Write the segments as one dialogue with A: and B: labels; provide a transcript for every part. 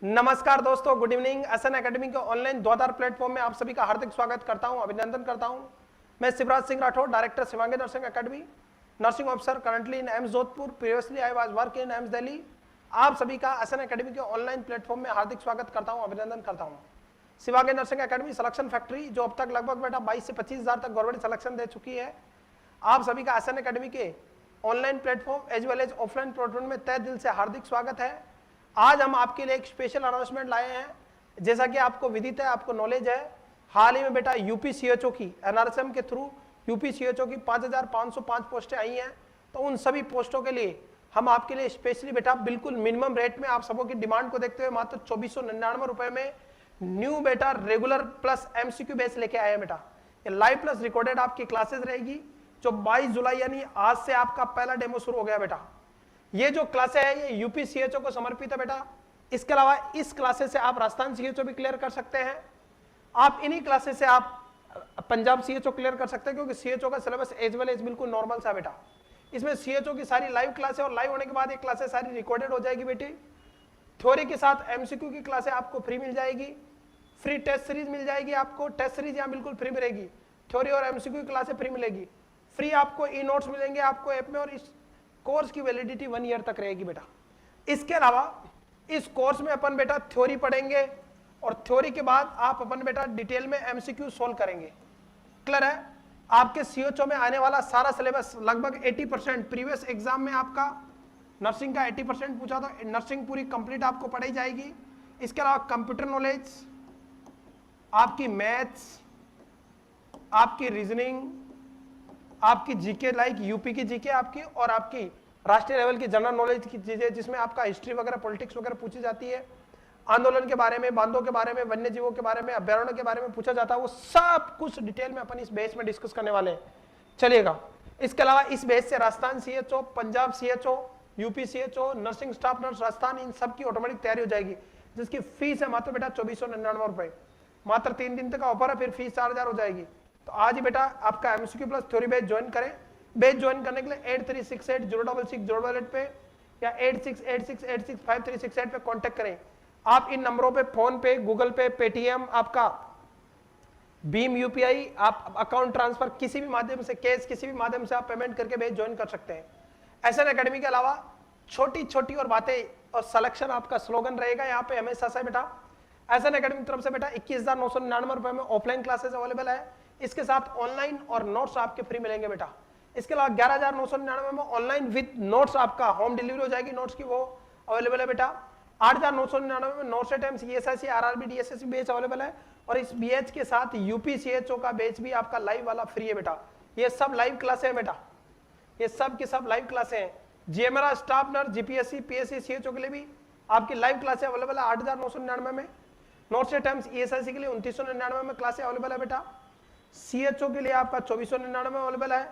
A: नमस्कार दोस्तों, good evening. SN Academy के ऑनलाइन 2000 प्लेटफॉर्म में आप सभी का हार्दिक स्वागत करता हूं, अभिनंदन करता हूं। मैं Shivraj Singh Rathore, director Shivangi nursing academy, nursing officer currently in AIIMS Jodhpur, previously I was work in AIIMS Delhi. आप सभी का एसएन एकेडमी के ऑनलाइन प्लेटफॉर्म में हार्दिक स्वागत करता हूं, अभिनंदन करता हूं। Shivangi nursing academy selection factory, जो अब तक लगभग बेटा 22 से 25 हज़ार तक गवर्नमेंट सिलेक्शन दे चुकी है। आप सभी का एसएन एकेडमी के online platform as well as offline platform में तहे दिल से हार्दिक स्वागत है। आज हम आपके लिए एक स्पेशल अनाउंसमेंट लाए हैं। जैसा कि आपको विदित है, आपको नॉलेज है, हाल ही में बेटा यूपी सीएचओ की एनआरएसएम के थ्रू यूपी सीएचओ की 5505 पोस्टें आई हैं। तो उन सभी पोस्टों के लिए हम आपके लिए स्पेशली बेटा बिल्कुल मिनिमम रेट में, आप सबों की डिमांड को देखते हुए मात्र 2499 रुपए में न्यू बेटा रेगुलर प्लस एमसीक्यू बेस लेके आए हैं बेटा। ये लाइव प्लस रिकॉर्डेड आपकी क्लासेस रहेगी, जो 22 जुलाई यानी आज से आपका पहला डेमो शुरू हो गया बेटा। ये जो क्लासे है ये यूपी सीएचओ को समर्पित है बेटा। इसके अलावा इस क्लासेस से आप राजस्थान सीएचओ भी क्लियर कर सकते हैं। आप इन्हीं क्लासेस से आप पंजाब सीएचओ क्लियर कर सकते हैं, क्योंकि सीएचओ का सिलेबस एज वेल एज बिल्कुल नॉर्मल सा बेटा। इसमें सीएचओ की सारी लाइव क्लासेस और लाइव होने के बाद ये क्लासेस सारी रिकॉर्डेड हो जाएगी बेटी। थ्योरी के साथ एमसीक्यू की क्लासेस आपको फ्री मिल जाएगी, फ्री टेस्ट सीरीज मिल जाएगी आपको। टेस्ट सीरीज यहाँ बिल्कुल फ्री मिलेगी, थ्योरी और एमसीक्यू की क्लासेस फ्री मिलेगी। फ्री आपको ई नोट्स मिलेंगे आपको ऐप में, और इस कोर्स की वैलिडिटी 1 ईयर तक रहेगी बेटा। इसके अलावा इस कोर्स में अपन बेटा थ्योरी पढ़ेंगे, और थ्योरी के बाद आप अपन बेटा डिटेल में एमसीक्यू सोल्व करेंगे। क्लियर है? आपके सीएचओ में आने वाला सारा सिलेबस लगभग 80% प्रीवियस एग्जाम में आपका नर्सिंग का 80% पूछा, तो नर्सिंग पूरी कंप्लीट आपको पढ़ाई जाएगी। इसके अलावा कंप्यूटर नॉलेज, आपकी मैथ्स, आपकी रीजनिंग, आपकी जीके लाइक यूपी की जीके आपकी, और आपकी राष्ट्रीय लेवल की जनरल नॉलेज की चीजें जिसमें आपका हिस्ट्री वगैरह पॉलिटिक्स वगैरह पूछी जाती है, आंदोलन के बारे में, बांधों के बारे में, वन्य जीवों के बारे में, अभ्यारण्य के बारे में पूछा जाता है, वो सब कुछ डिटेल में अपन इस बेस में डिस्कस करने वाले हैं। चलिएगा। इसके अलावा इस बेस से Rajasthan CHO, Punjab CHO, UP CHO, nursing staff nurse Rajasthan, इन सब की ऑटोमेटिक तैयारी हो जाएगी, जिसकी फीस है मात्र बेटा 2499 रुपए। मात्र 3 दिन तक का ऑफर है, फिर फीस 4000 हो जाएगी। तो आज ही बेटा आपका MCQ plus theory batch join करें। बैच ज्वाइन करने के लिए 8368066088 पे या 8686865368 पे कांटेक्ट करें। आप इन नंबरों पे फोन पे, गूगल पे, पेटीएम, आपका भीम यूपीआई, आप अकाउंट ट्रांसफर, किसी भी माध्यम से, कैश किसी भी माध्यम से आप पेमेंट करके बैच ज्वाइन कर सकते हैं। एसएन एकेडमी के अलावा छोटी छोटी और बातें और सिलेक्शन आपका स्लोगन रहेगा यहाँ पे हमेशा से बेटा। एसएन एकेडमी की तरफ से बेटा 21,999 रुपए में ऑफलाइन क्लासेस अवेलेबल है। इसके साथ ऑनलाइन और नोट्स आपके फ्री मिलेंगे बेटा। इसके अलावा 11,999 में ऑनलाइन विद नोट्स आपका होम डिलीवरी हो जाएगी, नोट्स की वो अवेलेबल है बेटा। 8,999 में notes items ESIC RRB DSSC batch available है, और इस बैच के साथ यूपी सीएचओ का बैच भी आपका लाइव वाला फ्री है बेटा। ये सब लाइव क्लासे है बेटा, ये सब की सब लाइव क्लासे हैं। GMR staff nurse, GPSC, PSC, CHO के लिए भी आपकी लाइव क्लासे अवेलेबल है 8,999 में। नोट्स एटेम्स ईएसआईसी के लिए 2999 में क्लासे अवेलेबल है बेटा। सीएचओ के लिए आपका 2499 में अवेलेबल है।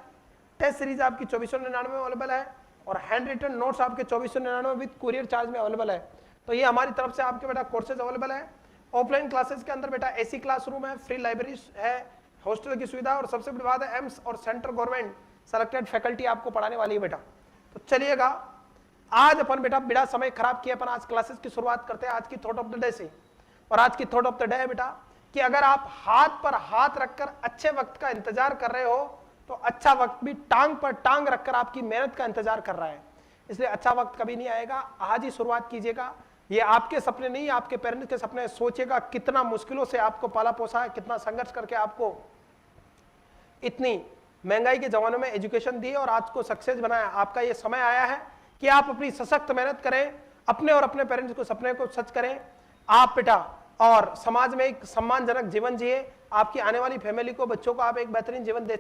A: टेस्ट सीरीज आपकी 2499 में अवेलेबल है, और हैंड रिटन नोट्स आपके 2499 विद कुरियर चार्ज में अवेलेबल है। तो ये हमारी तरफ से आपके बेटा कोर्सेज अवेलेबल है। ऑफलाइन क्लासेस के अंदर बेटा एसी क्लासरूम है, फ्री लाइब्रेरी है, हॉस्टल की सुविधा, और सबसे बड़ी बात है एम्स और सेंट्रल गवर्नमेंट सेलेक्टेड फैकल्टी आपको पढ़ाने वाली है बेटा। तो चलिएगा, आज अपन बेटा बिना समय खराब किए अपन आज क्लासेस की शुरुआत करते हैं आज की थॉट ऑफ द डे से। और आज की थॉट ऑफ द डे है बेटा कि अगर आप हाथ पर हाथ रखकर अच्छे वक्त का इंतजार कर रहे हो, तो अच्छा वक्त भी टांग पर टांग रखकर आपकी मेहनत का इंतजार कर रहा है। इसलिए अच्छा वक्त कभी नहीं आएगा, आज ही शुरुआत कीजिएगा। ये आपके सपने नहीं, आपके पेरेंट्स के सपने। सोचिएगा कितना मुश्किलों से आपको पाला पोसा है, कितना संघर्ष करके आपको इतनी महंगाई के जमाने में एजुकेशन दी और आज को सक्सेस बनाया। आपका ये समय आया है कि आप अपनी सशक्त मेहनत करें, अपने और अपने पेरेंट्स को सपने को सच करें आप बेटा, और समाज में एक सम्मानजनक जीवन जिए। आपकी आने वाली फैमिली को, बच्चों को आप एक बेहतरीन जीवन दे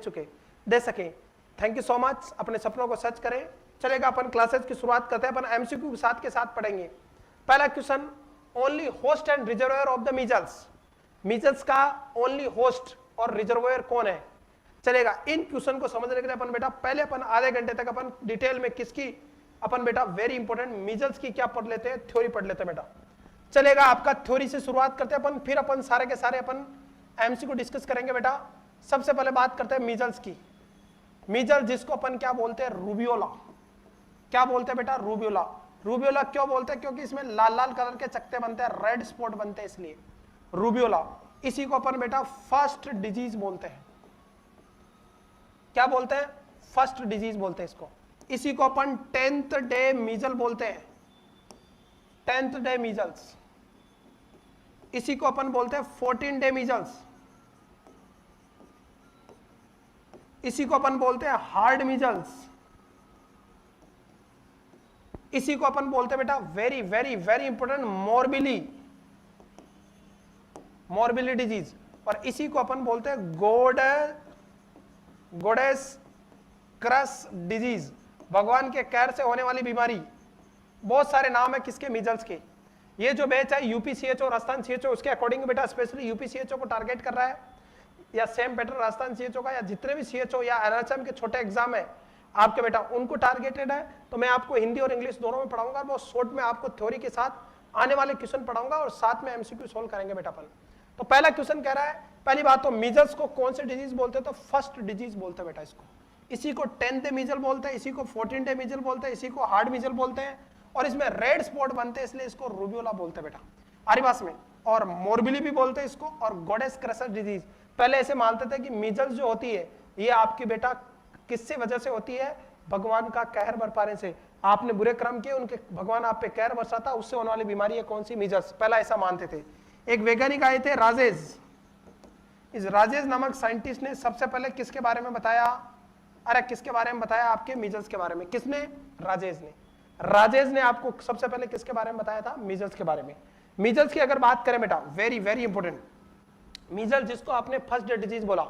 A: सके। Thank you so much. अपने सपनों को सच करें। चलेगा, अपन क्लासेस की शुरुआत करते हैं। अपन एमसीक्यू के साथ पढ़ेंगे। पहला question, only host and reservoir of the measles. Measles का ओनली होस्ट और रिजर्वोयर कौन है? चलेगा, इन क्वेश्चन को समझने के लिए अपन बेटा पहले अपन आधे घंटे तक अपन डिटेल में किसकी अपन बेटा वेरी इंपॉर्टेंट मीजल्स की क्या पढ़ लेते हैं, थ्योरी पढ़ लेते हैं बेटा। चलेगा, आपका थ्योरी से शुरुआत करते हैं अपन, फिर अपन सारे के सारे अपन एमसीक्यू डिस्कस करेंगे बेटा। सबसे पहले बात करते हैं मीजल्स की। मीजल्स जिसको अपन क्या बोलते हैं, रूबियोला। क्या बोलते हैं बेटा? रूबियोला। रूबियोला क्यों बोलते हैं? क्योंकि इसमें लाल लाल कलर के चकते बनते हैं, रेड स्पॉट बनते हैं, इसलिए रूबियोला। इसी को अपन बेटा फर्स्ट डिजीज बोलते हैं। क्या बोलते हैं? फर्स्ट डिजीज बोलते हैं इसको। इसी को अपन 10th डे मीजल बोलते हैं, 10th डे मीजल्स। इसी को अपन बोलते हैं 14 डे मीजल्स। इसी को अपन बोलते हैं हार्ड मीजल्स। इसी को अपन बोलते हैं बेटा very very very important morbilli, morbilli disease. और इसी को अपन बोलते हैं गोडेस क्रस डिजीज, भगवान के कहर से होने वाली बीमारी। बहुत सारे नाम है किसके? मीजल्स के। ये जो बैच है यूपीसीएचओ राजस्थान सीएचओ, उसके अकॉर्डिंग बेटा स्पेशली यूपीसीएचओ को टारगेट कर रहा है, या सेम पैटर्न राजस्थान सीएचओ का, या जितने भी सीएचओ या एनएचएम के छोटे एग्जाम है आपके बेटा उनको टारगेटेड है। तो मैं आपको हिंदी और इंग्लिश दोनों में पढ़ाऊंगा, बहुत शॉर्ट में आपको थ्योरी के साथ आने वाले क्वेश्चन पढ़ाऊंगा और साथ में एमसीक्यू सोल्व करेंगे बेटा अपन। तो पहला क्वेश्चन कह रहा है, पहली बात तो मीजल्स को कौन से डिजीज बोलते हैं? तो फर्स्ट डिजीज बोलते हैं बेटा इसको। इसी को 10th डे मीजल बोलते हैं, इसी को 14 डे मीजल बोलते हैं, इसी को हार्ड मीजल बोलते हैं, और इसमें रेड स्पॉट बनते हैं इसलिए इसको रूबियोला बोलते हैं बेटा आरिवास में। और मोरबिली भी बोलते हैं इसको, और गोडेस क्रसर डिजीज। पहले ऐसे मानते थे कि मीजल्स जो होती है ये आपकी बेटा किससे वजह से होती है? भगवान का कहर बरपाने से। आपने बुरे कर्म किए, उनके भगवान आप पे कहर बरसाता, उससे होने वाली बीमारी है कौन सी? मीजल्स। पहला ऐसा मानते थे। एक वैज्ञानिक आए थे राजेश, इस राजेश नामक साइंटिस्ट ने सबसे पहले किसके बारे में बताया? अरे किसके बारे में बताया? आपके मीजल्स के बारे में। किसने? राजेश ने। राजेश ने आपको सबसे पहले किसके बारे में बताया था? मीजल्स के बारे में। मीजल्स की अगर बात करें बेटा, वेरी वेरी इंपॉर्टेंट मीजल, जिसको आपने फर्स्ट डे डिजीज बोला,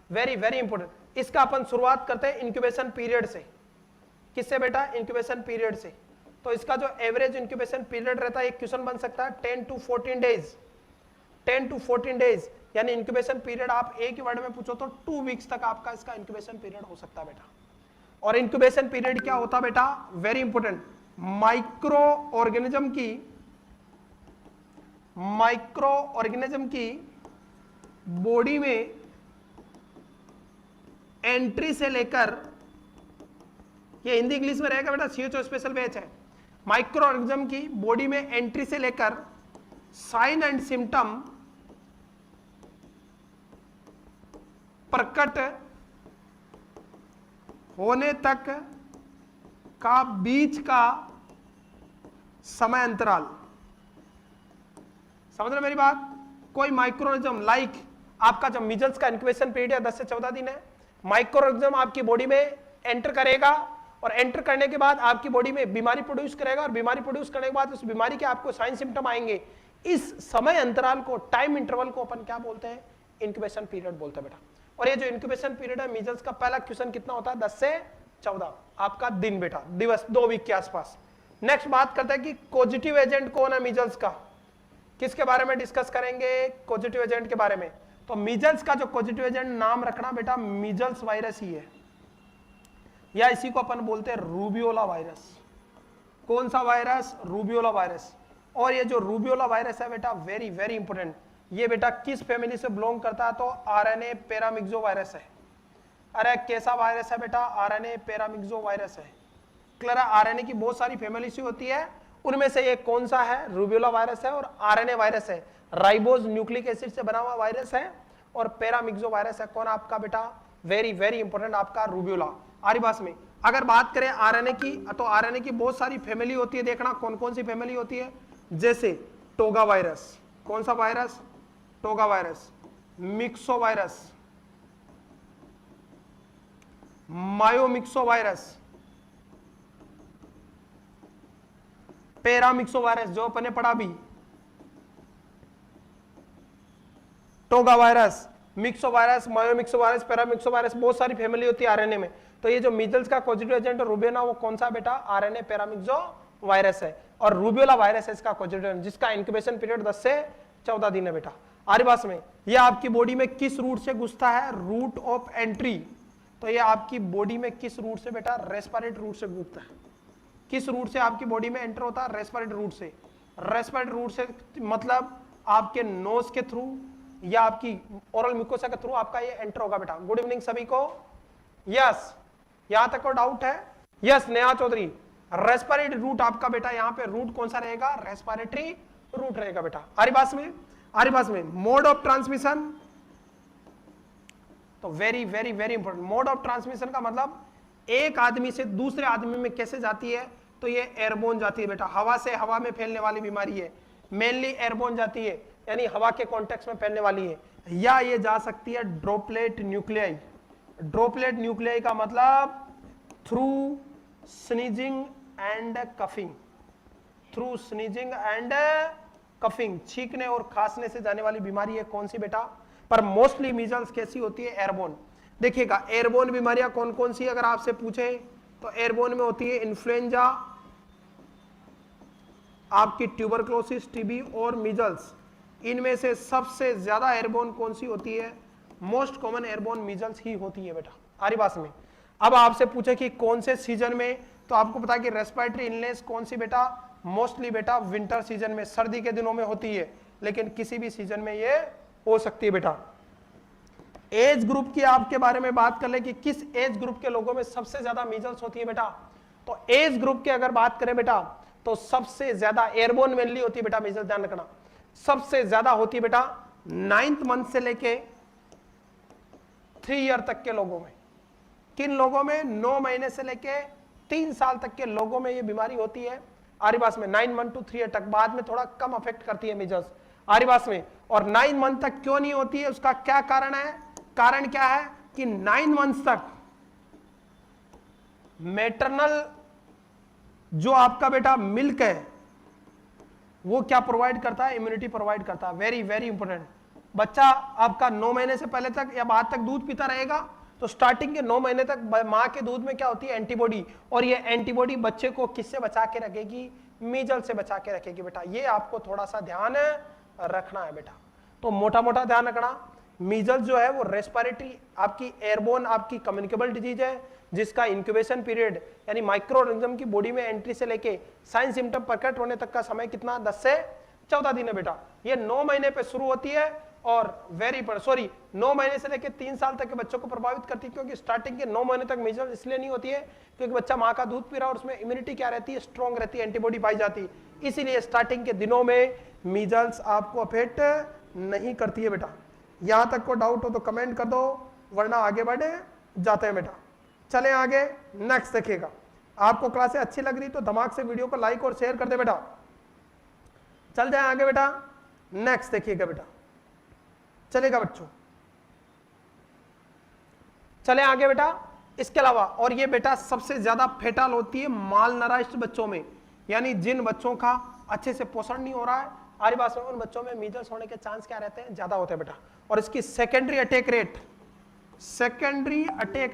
A: वेरी वेरी इंपॉर्टेंट। इसका अपन शुरुआत करते हैं इंक्यूबेशन पीरियड से। किससे बेटा? इंक्यूबेशन पीरियड से। तो इसका जो एवरेज इंक्यूबेशन पीरियड रहता है, एक क्वेश्चन बन सकता है 10 to 14 डेज, 10 to 14 डेज, यानी इंक्यूबेशन पीरियड आप एक ही वर्ड में पूछो तो 2 वीक्स तक आपका इसका इंक्यूबेशन पीरियड हो सकता है बेटा। और इंक्यूबेशन पीरियड क्या होता है बेटा? वेरी इंपॉर्टेंट, माइक्रो ऑर्गेनिज्म की बॉडी में एंट्री से लेकर, ये हिंदी इंग्लिश में रहेगा बेटा, सीएचओ स्पेशल बैच है। माइक्रो ऑर्गेनिज्म की बॉडी में एंट्री से लेकर साइन एंड सिम्टम प्रकट होने तक का बीच का समय अंतराल। समझ रहे मेरी बात? कोई माइक्रोऑर्गेनिज्म लाइक आपका जब मीजल्स का इंक्यूबेशन पीरियड है 10 से 14 दिन है, माइक्रोऑर्गेनिज्म आपकी बॉडी में एंटर करेगा, और एंटर करने के बाद आपकी बॉडी में बीमारी प्रोड्यूस करेगा, और बीमारी प्रोड्यूस करने के बाद उस बीमारी के आपको साइन सिम्टम आएंगे। इस समय अंतराल को, टाइम इंटरवल को अपन क्या बोलते हैं? इंक्यूबेशन पीरियड बोलते हैं बेटा। और ये जो इंक्यूबेशन पीरियड है मीजल्स का, पहला क्वेश्चन कितना होता है? 10 से 14 आपका दिन बेटा, दिवस, 2 वीक के आसपास। नेक्स्ट बात करते हैं कि पॉजिटिव एजेंट कौन है मीजल्स का? किसके बारे में डिस्कस करेंगे? पॉजिटिव एजेंट के बारे में। तो मीजल्स का जो पॉजिटिव एजेंट नाम रखना बेटा, मीजल्स वायरस ही है, या इसी को अपन बोलते हैं रूबियोला वायरस। कौन सा वायरस? Rubeola virus. और ये जो रूबियोला वायरस है बेटा, वेरी वेरी इंपॉर्टेंट, ये बेटा किस फैमिली से बिलोंग करता है? तो आरएनए पैरामिक्सो वायरस है। अरे कैसा वायरस है बेटा? आरएनए पैरामिक्सो वायरस है। क्लियर है? आरएनए की बहुत सारी फैमिली सी होती है, उनमें से ये कौन सा है? रूबियोला वायरस है। और आरएनए वायरस है, राइबोज न्यूक्लिक एसिड से बना हुआ वायरस है, और पैरामिक्सो वायरस है। कौन आपका बेटा? वेरी वेरी इंपॉर्टेंट आपका रूबियोला। आरिभास में अगर बात करें आरएनए की, तो आरएनए की बहुत सारी फैमिली होती है, देखना कौन कौन सी फैमिली होती है। जैसे टोगा वायरस, कौन सा virus? Toga virus, myxo virus, myomyxo virus, paramyxo virus जो अपने पढ़ा भी, toga virus, myxo virus, myomyxo virus, paramyxo virus, बहुत सारी फैमिली होती है आरएनए में। तो ये जो मीजल्स का पॉजिटिव एजेंट रूबियोला, वो कौन सा बेटा? आरएनए पैरामिक्सो वायरस है। और रूबियोला वायरस है इसका पॉजिटिव एजेंट, जिसका इंक्यूबेशन पीरियड 10 से 14 दिन है बेटा। आरिभास में ये आपकी बॉडी में किस रूट से घुसता है? Route of entry. तो ये आपकी बॉडी में किस रूट से बेटा? रेस्पिरेटरी रूट से घुसता है। किस रूट से आपकी बॉडी में एंटर होता है? रेस्पिरेटरी रूट से। रेस्पिरेटरी रूट से मतलब आपके नोज के थ्रू या आपकी ओरल म्यूकोसा के थ्रू आपका ये एंटर होगा बेटा। गुड इवनिंग सभी को। यस, यहां तक को डाउट है? Yes Neha Chaudhary, respiratory route आपका बेटा यहाँ पे रूट कौन सा रहेगा, रेस्पिरेटरी रूट रहेगा बेटा। आरी पास में मोड ऑफ ट्रांसमिशन, तो very very very important, mode of transmission का मतलब एक आदमी से दूसरे आदमी में कैसे जाती है, तो ये एयरबोन जाती है बेटा, हवा से हवा में फैलने वाली बीमारी है, मेनली एयरबोन जाती है, यानी हवा के कॉन्टेक्ट में फैलने वाली है, या ये जा सकती है ड्रॉपलेट न्यूक्लियाई। ड्रॉपलेट न्यूक्लियाई का मतलब through sneezing and coughing, through sneezing and coughing, छींकने और खांसने से जाने वाली बीमारी है कौन सी बेटा, पर मोस्टली मीजल्स कैसी होती है, एयरबोन। देखिएगा एयरबोन बीमारियां कौन कौन सी अगर आपसे पूछे तो एयरबोन में होती है इन्फ्लुएंजा, आपकी ट्यूबरक्लोसिस, टीबी और मीजल्स। इनमें से सबसे ज्यादा एयरबोन कौन सी होती है, मोस्ट कॉमन एयरबोन मीजल्स ही होती है बेटा। आरी बात में अब आपसे पूछे कि कौन से सीजन में, तो आपको पता है कि रेस्पिरेटरी इलनेस कौन सी बेटा, मोस्टली बेटा विंटर सीजन में, सर्दी के दिनों में होती है, लेकिन किसी भी सीजन में ये हो सकती है बेटा। एज ग्रुप की आपके बारे में बात कर ले कि किस एज ग्रुप के लोगों में सबसे ज्यादा मीजल्स होती है बेटा, तो एज ग्रुप की अगर बात करें बेटा तो सबसे ज्यादा एयरबोन मेनली होती है बेटा मीजल्स, ध्यान रखना सबसे ज्यादा होती है बेटा 9th मंथ से लेके 3 ईयर तक के लोगों में। किन लोगों में, 9 महीने से लेके 3 साल तक के लोगों में ये बीमारी होती है आरिबास में, 9 मंथ to 3 ईयर तक। बाद में थोड़ा कम अफेक्ट करती है मीजल्स आरिबास में, और 9 मंथ तक क्यों नहीं होती है, उसका क्या कारण है, कारण क्या है कि 9 मंथ तक मैटरनल जो आपका बेटा मिल्क है वो क्या प्रोवाइड करता है, इम्यूनिटी प्रोवाइड करता है। वेरी वेरी इंपॉर्टेंट, बच्चा आपका 9 महीने से पहले तक या बाद तक दूध पीता रहेगा तो स्टार्टिंग के 9 महीने तक माँ के दूध में क्या होती है, एंटीबॉडी, और ये एंटीबॉडी बच्चे को किससे बचा के रखेगी, मीजल से बचा के रखेगी बेटा। ये आपको थोड़ा सा ध्यान रखना है बेटा। तो मोटा मोटा ध्यान रखना, मीजल्स जो है वो रेस्पिरेटरी आपकी एयरबोन आपकी कम्युनिकेबल डिजीज है, जिसका इंक्यूबेशन पीरियड यानी माइक्रो ऑर्गेनिज्म की बॉडी में एंट्री से लेके साइन सिम्टम प्रकट होने तक का समय कितना, 10 से 14 दिन है बेटा। ये 9 महीने पे शुरू होती है और 9 महीने से लेकर 3 साल तक के बच्चों को प्रभावित करती है, क्योंकि स्टार्टिंग के 9 महीने तक मीजल्स इसलिए नहीं होती है क्योंकि बच्चा माँ का दूध पी रहा है और उसमें इम्यूनिटी क्या रहती है, स्ट्रॉन्ग रहती है, एंटीबॉडी पाई जाती है, इसीलिए स्टार्टिंग के दिनों में मीजल्स आपको अफेक्ट नहीं करती है बेटा। यहां तक को डाउट हो तो कमेंट कर दो, वरना आगे बढ़े जाते हैं बेटा। चले आगे, नेक्स्ट देखिएगा। आपको क्लासें अच्छी लग रही तो धमाक से वीडियो को लाइक और शेयर कर दे बेटा। चल जाए आगे बेटा, नेक्स्ट देखिएगा बेटा, चलेगा बच्चों, चले आगे बेटा। इसके अलावा और ये बेटा सबसे ज्यादा फेटल होती है माल नराइश्ड बच्चों में, यानी जिन बच्चों का अच्छे से पोषण नहीं हो रहा है आरी बात में, उन बच्चों में मीजल्स होने के चांस क्या रहते हैं, ज्यादा होते हैं बेटा। और इसकी सेकेंडरी अटैक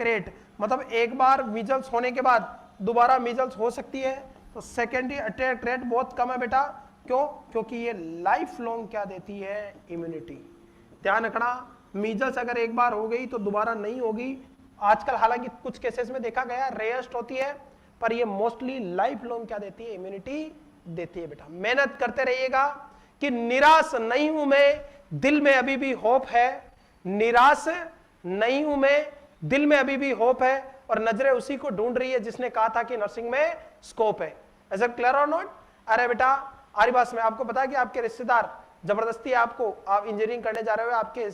A: रेट मतलब एक बार मीजल्स होने के बाद दोबारा मीजल्स हो सकती है, तो सेकेंडरी अटैक रेट बहुत कम है बेटा। क्यों, क्योंकि ये लाइफ लॉन्ग क्या देती है, इम्यूनिटी। ध्यान रखना, मीजल्स अगर एक बार हो गई तो दोबारा नहीं होगी। आजकल हालांकि कुछ केसेस में देखा गया रेयरस्ट होती है, पर ये मोस्टली लाइफ लॉन्ग क्या देती है, इम्यूनिटी देती है बेटा। मेहनत करते रहिएगा कि निराश नहीं हूं मैं, दिल में अभी भी होप है, निराश नहीं हूं मैं, दिल में अभी भी होप है, और नजरें उसी को ढूंढ रही है जिसने कहा था कि नर्सिंग में स्कोप है। Is it clear or not? अरे बेटा आरिबास में आपको पता है कि आपके रिश्तेदार जबरदस्ती आपको, आप इंजीनियरिंग करने जा रहे हो, आपके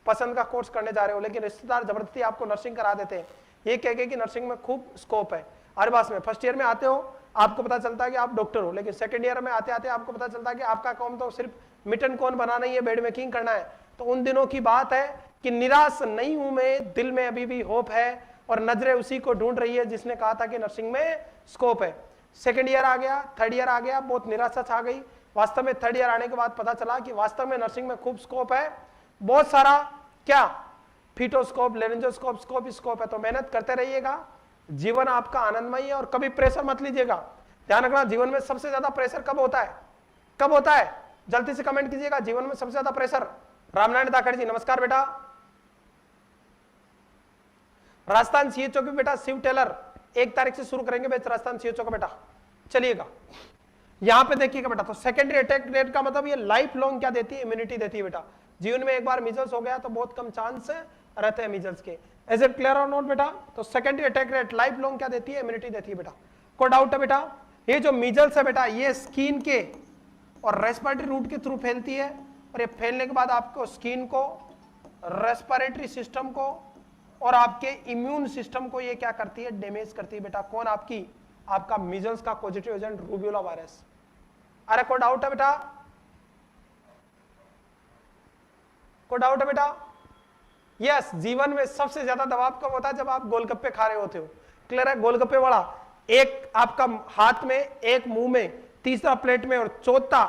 A: पसंद का कोर्स करने जा रहे हो, लेकिन रिश्तेदार जबरदस्ती आपको नर्सिंग करा देते हैं, ये कह के कि नर्सिंग में खूब स्कोप है। आरिबास में फर्स्ट ईयर में आते हो, आपको पता चलता है कि आप डॉक्टर हो, लेकिन सेकंड ईयर में आते आते आपको पता चलता है कि आपका काम तो सिर्फ मिटन कौन बनाना ही है, बेड मेकिंग करना है। तो उन दिनों की बात है कि निराश नहीं हूं मैं, दिल में अभी भी होप है, और नजरें उसी को ढूंढ रही है जिसने कहा था कि नर्सिंग में स्कोप है। सेकंड ईयर आ गया, थर्ड ईयर आ गया, बहुत निराशा छा गई। वास्तव में थर्ड ईयर आने के बाद पता चला कि वास्तव में नर्सिंग में खूब स्कोप है, बहुत सारा क्या, फीटोस्कोप, लेरेंजोस्कोप, स्कोप है। तो मेहनत करते रहिएगा, जीवन आपका आनंदमय है, और कभी प्रेशर मत लीजिएगा। ध्यान रखना, जीवन में सबसे ज्यादा प्रेशर कब होता है, कब होता है, जल्दी से कमेंट कीजिएगा, जीवन में सबसे ज्यादा प्रेशर। रामनारायण दाखड़ जी नमस्कार बेटा। राजस्थान सीएचओ की बेटा शिव टेलर 1 तारीख से शुरू करेंगे बैच राजस्थान सीएचओ का बेटा, चलिएगा। यहां पे देखिएगा बेटा, तो सेकेंडरी अटैक रेट का मतलब ये लाइफ लॉन्ग क्या देती है, इम्यूनिटी देती है बेटा। जीवन में एक बार मीजल्स हो गया तो बहुत कम चांस रहते हैं मीजल्स के। Is it clear or not बेटा? तो secondary attack rate life long क्या देती है, इम्यूनिटी देती है बेटा। कोई डाउट है बेटा? ये जो मीजल्स है बेटा ये स्किन के और रेस्पिरेटरी रूट के थ्रू फैलती है, और ये फैलने के बाद आपको स्किन को, रेस्पिरेटरी सिस्टम को और आपके इम्यून सिस्टम को ये क्या करती है? डैमेज करती है बेटा। कौन? आपका मीजल्स का पॉजिटिव एजेंट रूबेला वायरस। अरे कोई डाउट है बेटा? कोई डाउट है बेटा? यस, जीवन में सबसे ज्यादा दबाव कब होता है? जब आप गोलगप्पे खा रहे होते हो। क्लियर है? गोलगप्पे वाला एक आपका हाथ में, एक मुंह में, तीसरा प्लेट में, और चौथा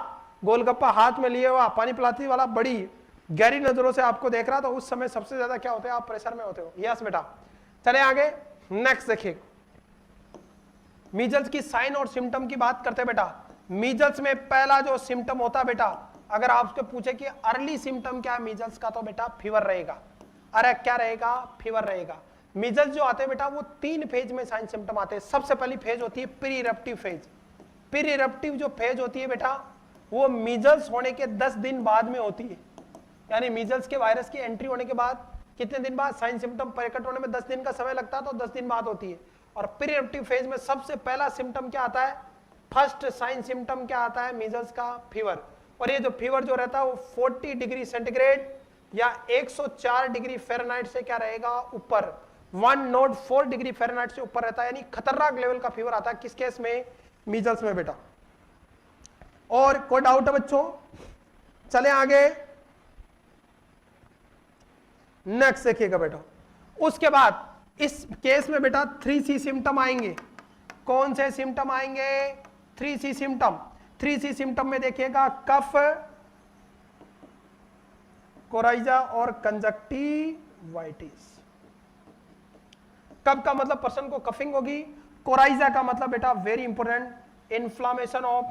A: गोलगप्पा हाथ में लिए हुआ पानी पिलाती वाला बड़ी गहरी नजरों से आपको देख रहा, तो उस समय सबसे ज्यादा क्या होता है? आप प्रेशर में होते हो। यस बेटा। चले आगे, नेक्स्ट देखिए, मीजल्स की साइन और सिम्टम की बात करते हैं बेटा। मीजल्स में पहला जो सिम्टम होता है बेटा, अगर आपसे पूछे कि अर्ली सिम्टम क्या है मीजल्स का, तो बेटा फीवर रहेगा। अरे क्या रहेगा? फीवर रहेगा। मीजल्स जो आते हैं बेटा वो 3 फेज में साइन सिम्टम आते हैं। सबसे पहली फेज होती है pre eruptive phase. Pre eruptive जो फेज होती है बेटा वो मीजल्स होने के 10 दिन बाद में होती है। यानी मीजल्स के वायरस की एंट्री होने के बाद कितने दिन बाद? साइन सिम्टम प्रकट होने में 10 दिन का समय लगता है, तो 10 दिन बाद होती है। और प्री इरप्टिव फेज में सबसे पहला सिम्टम क्या आता है? फर्स्ट साइन सिम्टम क्या आता है? मीजल्स का फीवर। और ये जो फीवर जो रहता है वो 40 डिग्री सेंटीग्रेड या 104 डिग्री फ़ारेनहाइट से क्या रहेगा? ऊपर। 104 डिग्री फ़ारेनहाइट से ऊपर रहता है, यानी खतरनाक लेवल का फीवर आता है। किस केस में? मीजल्स में बेटा। और कोई डाउट है बच्चों? चले आगे, नेक्स्ट देखिएगा बेटा। उसके बाद इस केस में बेटा 3C सिम्टम आएंगे। कौन से सिम्टम आएंगे? 3C symptom. 3C सिम्टम में देखिएगा कफ, कोराइजा और कंजक्टिवाइटिस। कब का मतलब पर्सन को कफिंग होगी। कोराइजा का मतलब बेटा very important, inflammation of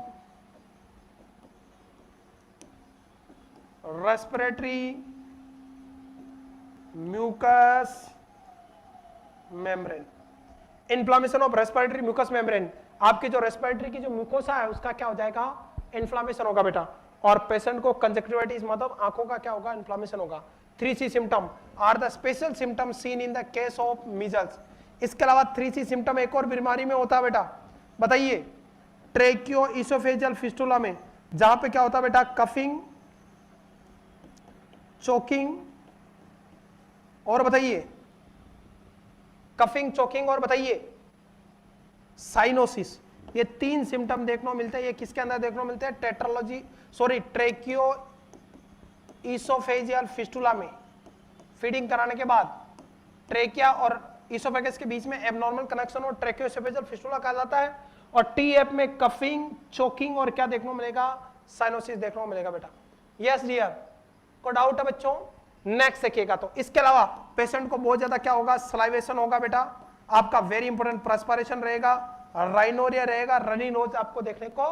A: respiratory mucous membrane. Inflammation of respiratory mucous membrane, आपकी जो रेस्पिरेटरी की जो म्यूकोसा है उसका क्या हो जाएगा? इन्फ्लामेशन होगा बेटा। और पेशेंट को कंजक्टिवाइटिस मतलब आंखों का क्या होगा? इन्फ्लामेशन होगा। 3C symptom are the special symptom seen in the case of measles. इसके अलावा 3C सिम्टम एक और बीमारी में होता है बेटा, बताइए? ट्रेकियो इसोफेजियल फिस्टुला में, जहां पे क्या होता है बेटा? कफिंग, चोकिंग और बताइए कफिंग, चोकिंग और बताइए साइनोसिस। ये 3 सिम्टम देखने को मिलते हैं। ये किसके अंदर देखने को मिलते हैं? ट्रेकियो इसोफेजियल फिस्टुला में। फीडिंग कराने के बाद ट्रेकिया और इसोफेगस के बीच में एबनॉर्मल कनेक्शन और ट्रेकियो इसोफेजियल फिस्टुला कहा जाता है। और TF में कफिंग, चोकिंग और क्या देखने को मिलेगा? साइनोसिस देखने को मिलेगा बेटा। यस डियर, को डाउट है बच्चों? नेक्स्ट देखिएगा। तो इसके अलावा पेशेंट को बहुत ज्यादा क्या होगा? सलाइवेशन होगा बेटा। आपका वेरी इंपॉर्टेंट पर्सपिरेशन रहेगा, राइनोरिया रहेगा, रनी नोज आपको देखने को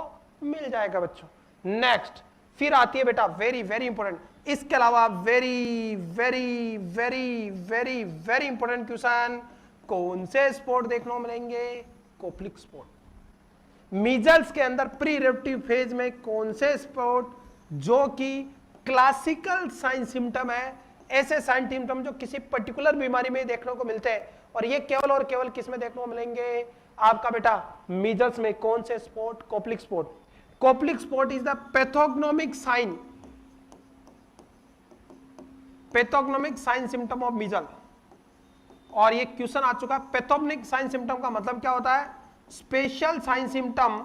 A: मिल जाएगा बच्चों। नेक्स्ट फिर आती है बेटा वेरी वेरी इंपॉर्टेंट, इसके अलावा very very very very very important question, कौन से स्पॉट देखने को मिलेंगे? Koplik spot. मीजल्स के अंदर प्री इरप्टिव फेज में कौन से स्पॉट जो कि क्लासिकल साइन सिम्टम है, ऐसे साइन सिम्टम जो किसी पर्टिकुलर बीमारी में देखने को मिलते हैं, और ये केवल और केवल किस में देखने को मिलेंगे? आपका बेटा मीजल्स में। कौन से spot? Koplik spot. Koplik spot is the pathognomonic sign, pathognomonic sign symptom of measle. और ये क्वेश्चन आ चुका है। पैथोग्नोमिक साइन सिम्टम का मतलब क्या होता है? Special sign symptom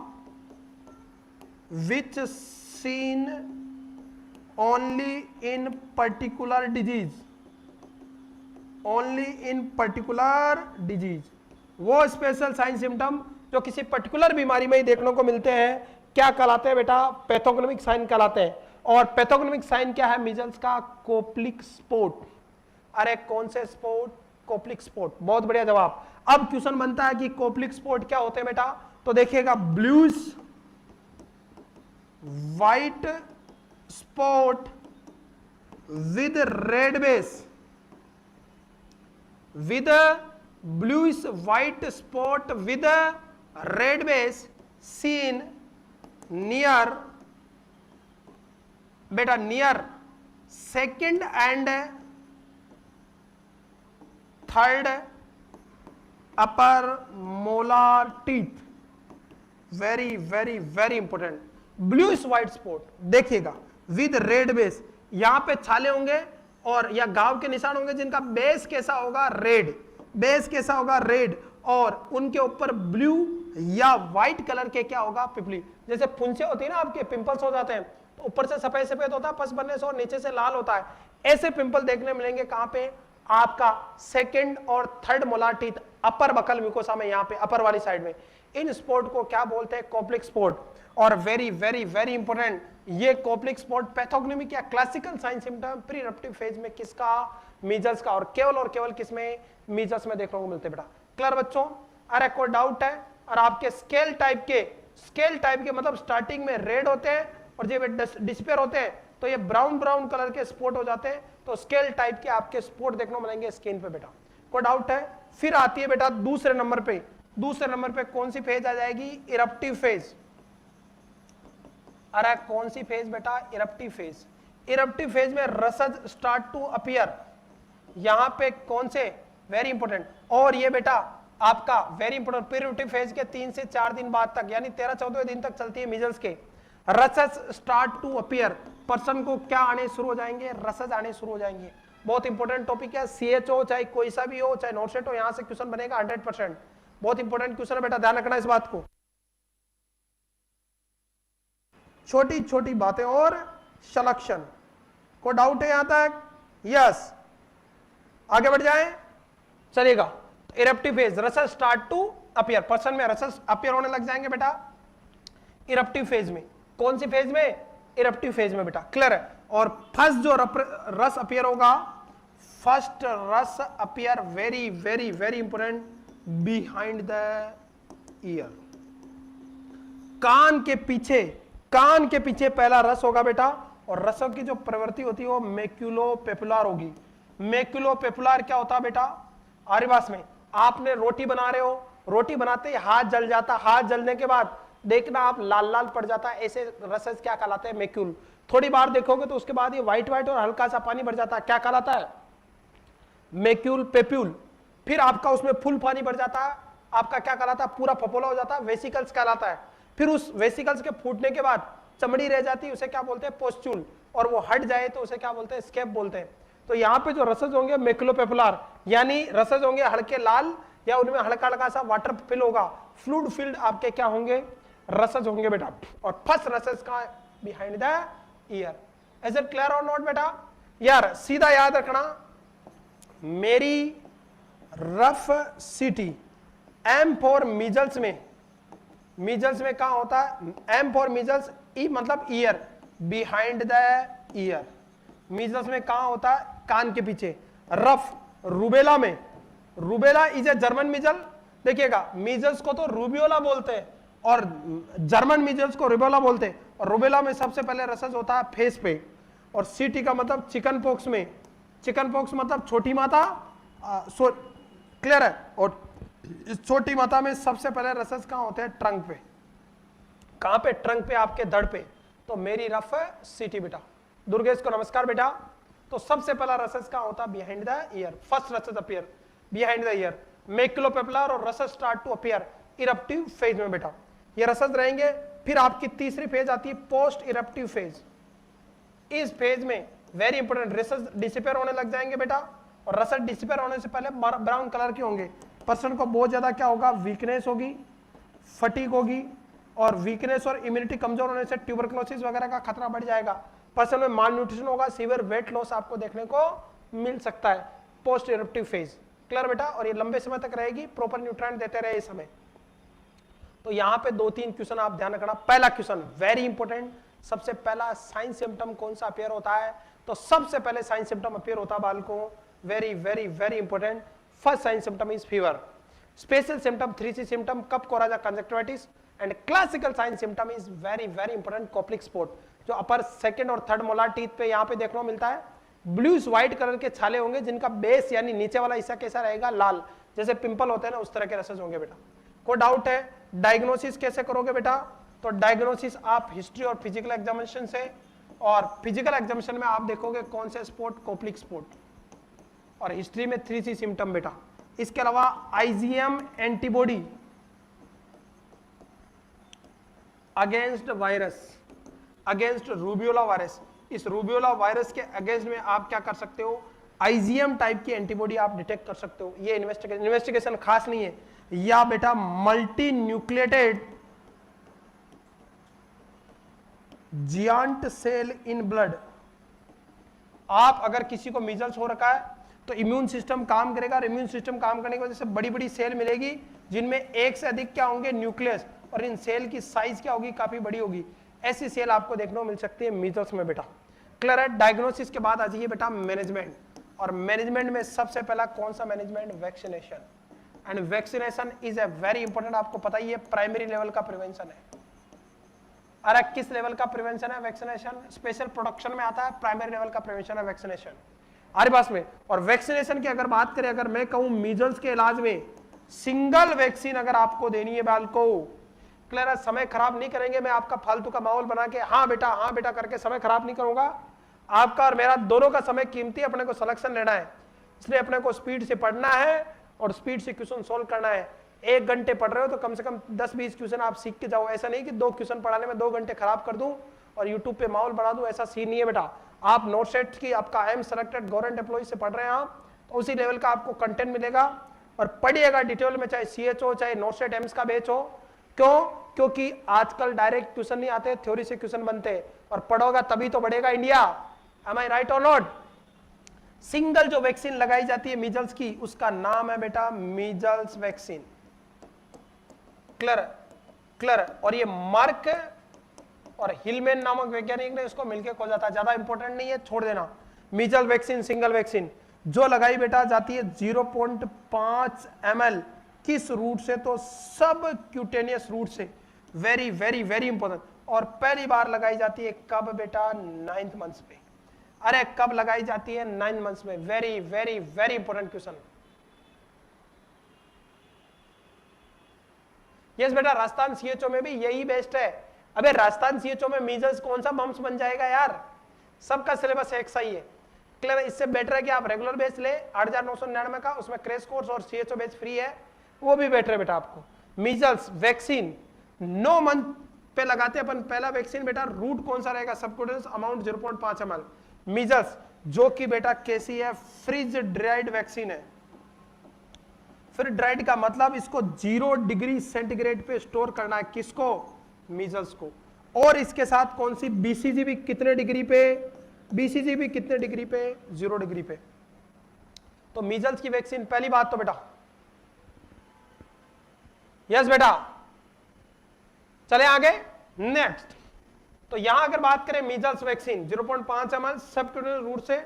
A: which seen only in particular disease, only in particular disease. वो स्पेशल साइन सिम्टम जो किसी पर्टिकुलर बीमारी में ही देखने को मिलते हैं, क्या कहलाते हैं बेटा? पैथोग्नोमिक साइन कहलाते हैं। और पैथोग्नोमिक साइन क्या है मीजल्स का? Koplik spot. अरे कौन से स्पॉट? Koplik spot. बहुत बढ़िया जवाब। अब क्वेश्चन बनता है कि कोप्लिक स्पॉट क्या होते हैं बेटा? तो देखिएगा, bluish white spot with red base, with a bluish white spot with a red base seen near beta near second and third upper molar teeth, very very very important. Bluish white spot देखिएगा with red base, यहां पे छाले होंगे और या गांव के निशान होंगे जिनका बेस कैसा होगा, रेड, बेस कैसा होगा, रेड, और उनके ऊपर ब्लू या व्हाइट कलर के क्या होगा, पिपली। जैसे फुंसे होती है ना आपके, पिंपल्स हो जाते हैं तो ऊपर से सफेद सफेद होता है पस बनने से और नीचे से लाल होता है, ऐसे पिंपल देखने मिलेंगे कहां पे, आपका सेकंड और थर्ड मोलार टीथ अपर बकल म्यूकोसा में, यहाँ पे अपर वाली साइड में। इन स्पॉट को क्या बोलते हैं, कोप्लिक स्पॉट। और वेरी वेरी वेरी इंपॉर्टेंट, ये कोप्लिक स्पॉट पैथोग्नोमिक या classical sign symptom pre eruptive phase में किसका, मीजल्स का, और केवल किसमें, मीजल्स में देखने को मिलते हैं बेटा। क्लियर बच्चों? अरे कोई डाउट है? और आपके स्केल टाइप के मतलब स्टार्टिंग में रेड होते हैं और जब डिस्पेयर होते हैं तो ये ब्राउन ब्राउन कलर के स्पॉट हो जाते हैं, तो स्केल टाइप के आपके स्पॉट देखने को मिलेंगे स्किन पे बेटा। कोई डाउट है? फिर आती है बेटा दूसरे नंबर पे कौन सी फेज आ जाएगी, इरप्टिव फेज। अरे कौन सी फेज बेटा, इरप्टिव फेज। इरप्टिव फेज में रसद स्टार्ट टू अपीयर, यहां पे कौन से, वेरी इंपॉर्टेंट। और ये बेटा आपका वेरी इंपॉर्टेंट, प्री फेज के 3 से 4 दिन बाद तक, यानी 13-14 दिन तक चलती है मीजल्स के। रसस स्टार्ट टू अपीयर, पर्सन को क्या आने शुरू हो जाएंगे, रसस आने शुरू हो जाएंगे। बहुत इंपॉर्टेंट टॉपिक है, सीएचओ चाहे कोई सा भी हो, चाहे नोटसेट हो, यहां से क्वेश्चन बनेगा 100%। बहुत इंपॉर्टेंट क्वेश्चन है बेटा, ध्यान रखना इस बात को। छोटी छोटी बातें और सलेक्शन, को डाउट है यहां तक? यस, आगे बढ़ जाएं, चलेगा। Eruptive phase, rashes start to appear, person में रसस अपीयर होने लग जाएंगे बेटा इरप्टिव फेज में। कौन सी फेज में, इरप्टिव फेज में बेटा। क्लियर है? और फर्स्ट जो रस अपीयर होगा, first rash appear, very very very important, behind the ear, कान के पीछे पहला रस होगा बेटा। और रसों की जो प्रवृत्ति होती है वो मैक्यूलोपेपुलर होगी। मैक्यूलोपेपुलर क्या होता है बेटा, आरिवास में आपने रोटी बना रहे हो, रोटी बनाते ही हाथ जल जाता, हाथ जलने के बाद देखना आप लाल लाल पड़ जाता है, ऐसे रसेस क्या कहलाते हैं, मैक्यूल। थोड़ी बार देखोगे तो उसके बाद ये व्हाइट व्हाइट और हल्का सा पानी भर जाता है, क्या कहलाता है, मैक्यूल पेप्यूल। फिर आपका उसमें फुल पानी भर जाता है, आपका क्या कहलाता है, पूरा फपोला हो जाता है, वेसिकल्स कहलाता है। फिर उस वेसिकल्स के फूटने के बाद चमड़ी रह जाती है, उसे क्या बोलते हैं, पोस्चूल। और वो हट जाए तो उसे क्या बोलते हैं, स्केप बोलते हैं। तो यहाँ पे जो रसेस होंगे मैक्यूलोपेपुलर, यानी रसेस होंगे हल्के लाल या उनमें हल्का हल्का सा वाटर फिल होगा, फ्लूइड फिल्ड आपके क्या होंगे, रसेस होंगे बेटा। और फर्स्ट रसेस का behind the ear. Is it clear or not बेटा? यार सीधा याद रखना, मेरी rough city, M for measles में कहा होता है, एम फॉर मीजल्स, ई मतलब ear, behind the ear. Measles में कहा होता है, कान के पीछे। रफ रूबेला में, rubella is a German measle, देखिएगा मीजल्स को तो रूबियोला बोलते हैं और जर्मन मीजल्स को रूबेला बोलते हैं। और रूबेला में सबसे पहले रसस होता है फेस पे। और सीटी का मतलब चिकन पॉक्स में, चिकन पॉक्स मतलब छोटी माता, क्लियर है? और इस छोटी माता में सबसे पहले रसस कहाँ होते हैं, ट्रंक पे। कहां पे, ट्रंक पे, आपके धड़ पे। तो मेरी रफ सिटी बेटा। दुर्गेश को नमस्कार बेटा। तो सबसे पहला रसस कहां होता है, behind the ear, first rashes appear behind the ear. Maculopapular और rashes start to appear eruptive phase में बेटा, ये रसस रहेंगे। फिर आपकी तीसरी फेज आती है पोस्ट इरप्टिव फेज। इस फेज में वेरी इंपॉर्टेंट, रसस डिसिपेयर होने लग जाएंगे बेटा। और रसस डिसिपेयर होने से पहले ब्राउन कलर के होंगे। पर्सन को बहुत ज्यादा क्या होगा, वीकनेस होगी, फटीग होगी, और वीकनेस और इम्यूनिटी कमजोर होने से ट्यूबरकुलोसिस वगैरह का खतरा बढ़ जाएगा। पर्सन में माल न्यूट्रिशन होगा, सीवियर वेट लॉस आपको देखने को मिल सकता है पोस्ट इरप्टिव फेज। क्लियर बेटा? और ये लंबे समय तक रहेगी, प्रॉपर न्यूट्रिएंट देते रहे इस समय। तो यहाँ पे 2-3 क्वेश्चन आप ध्यान रखना। पहला क्वेश्चन वेरी इंपॉर्टेंट, सबसे पहला साइन सिम्टम कौन सा अपीयर होता है, तो सबसे पहले साइन सिम्टम अपीयर होता है बालकों, very very very important. First sign symptom is fever, special symptom 3C symptom cough coryza conjunctivitis, and classical sign symptom is very very important Koplik spot, जो अपर सेकंड और third molar teeth पे यहाँ पे देखने को मिलता है। Bluish white colour के छाले होंगे जिनका बेस यानी नीचे वाला हिस्सा कैसा रहेगा, लाल, जैसे पिंपल होते हैं ना उस तरह के रसेस होंगे बेटा। कोई डाउट है? डायग्नोसिस कैसे करोगे बेटा, तो डायग्नोसिस आप हिस्ट्री और फिजिकल एग्जामिनेशन से, और फिजिकल एग्जामिनेशन में आप देखोगे कौन से स्पॉट, कोप्लिक स्पॉट, और हिस्ट्री में 3C सिम्टम बेटा। इसके अलावा IgM antibody, against virus, against rubeola virus. इस रूबियोला वायरस के अगेंस्ट में आप क्या कर सकते हो, आईजीएम टाइप की एंटीबॉडी आप डिटेक्ट कर सकते हो। ये इन्वेस्टिगेशन खास नहीं है, या बेटा multinucleated giant cell in blood. आप अगर किसी को मीजल्स हो रखा है तो इम्यून सिस्टम काम करेगा, और इम्यून सिस्टम काम करने की वजह से बड़ी बड़ी सेल मिलेगी जिनमें एक से अधिक क्या होंगे, न्यूक्लियस, और इन सेल की साइज क्या होगी, काफी बड़ी होगी। ऐसी सेल आपको देखने को मिल सकती है मीजल्स में बेटा। क्लियर है? डायग्नोसिस के बाद आ जाइए बेटा मैनेजमेंट, और मैनेजमेंट में सबसे पहला कौन सा management, vaccination. And vaccination is a very important, आपको पता ही है प्राइमरी लेवल का प्रिवेंशन है। अरे किस लेवल का प्रिवेंशन है वैक्सीनेशन, स्पेशल प्रोटेक्शन में आता है, प्राइमरी लेवल का प्रिवेंशन है वैक्सीनेशन हमारे पास में। और वैक्सीनेशन की अगर बात करें, अगर मैं कहूं मीजल्स के इलाज में सिंगल वैक्सीन अगर आपको देनी है बाल को, क्लियर है, समय खराब नहीं करेंगे, मैं आपका फालतू का माहौल बना के हाँ बेटा करके समय खराब नहीं करूंगा। आपका और मेरा दोनों का समय कीमती है, अपने को सिलेक्शन लेना है, इसलिए अपने को स्पीड से पढ़ना है और स्पीड से क्वेश्चन सोल्व करना है। 1 घंटे पढ़ रहे हो तो कम से कम 10-20 क्वेश्चन आप सीख के जाओ। ऐसा नहीं कि 2 क्वेश्चन पढ़ाने में 2 घंटे खराब कर दूं और यूट्यूब पे माहौल बना दूं, ऐसा सीन नहीं है बेटा। आप नोट सेट की आपका I am selected government employee से पढ़ रहे हैं आप, तो उसी लेवल का आपको कंटेंट मिलेगा, और पढ़िएगा डिटेल में, चाहे सीएच हो चाहे नोट सेट एम्स का बैच हो। क्यों? क्योंकि आजकल डायरेक्ट क्वेश्चन नहीं आते, थ्योरी से क्वेश्चन बनते हैं, और पढ़ोगा तभी तो बढ़ेगा India. M I right or not? Single जो वैक्सीन लगाई जाती है मीजल्स की, उसका नाम है बेटा मीजल्स वैक्सीन। क्लियर। और ये मार्क और हिलमैन नामक वैज्ञानिक ने इसको मिलकर खोजा था, ज्यादा इंपॉर्टेंट नहीं है, छोड़ देना। मीजल वैक्सीन सिंगल वैक्सीन जो लगाई बेटा जाती है 0.5 ml, किस रूट से, तो सब क्यूटेनियस रूट से, वेरी वेरी वेरी इंपॉर्टेंट। और पहली बार लगाई जाती है कब बेटा, 9th मंथ पे। अरे कब लगाई जाती है, 9 मंथ्स में। Very very very important question. Yes बेटा, राजस्थान सीएचओ में भी यही बेस्ट है। अबे राजस्थान सीएचओ में मीजल्स कौन सा मम्स बन जाएगा यार, सबका सिलेबस एक सही है। क्लियर? इससे बेटर है कि आप रेगुलर बैच ले 8,999 का, उसमें क्रैश कोर्स और सीएचओ बैच फ्री है, वो भी बेटर है बेटा आपको। मीजल्स वैक्सीन 9 मंथ पे लगाते हैं अपन। पहला वैक्सीन बेटा रूट कौन सा रहेगा, सबक्यूटेनियस अमाउंट 0.5 ml। मीजल्स जो कि बेटा कैसी है, फ्रीज ड्राइड वैक्सीन है। फिर ड्राइड का मतलब इसको 0 डिग्री सेंटीग्रेड पे स्टोर करना है, किसको, मीजल्स को। और इसके साथ कौन सी, बीसीजी भी कितने डिग्री पे, बीसीजी भी कितने डिग्री पे, 0 डिग्री पे। तो मीजल्स की वैक्सीन पहली बात तो बेटा। यस बेटा, चले आगे नेक्स्ट। तो यहां अगर बात करें measles vaccine 0.5 ml subcutaneous route से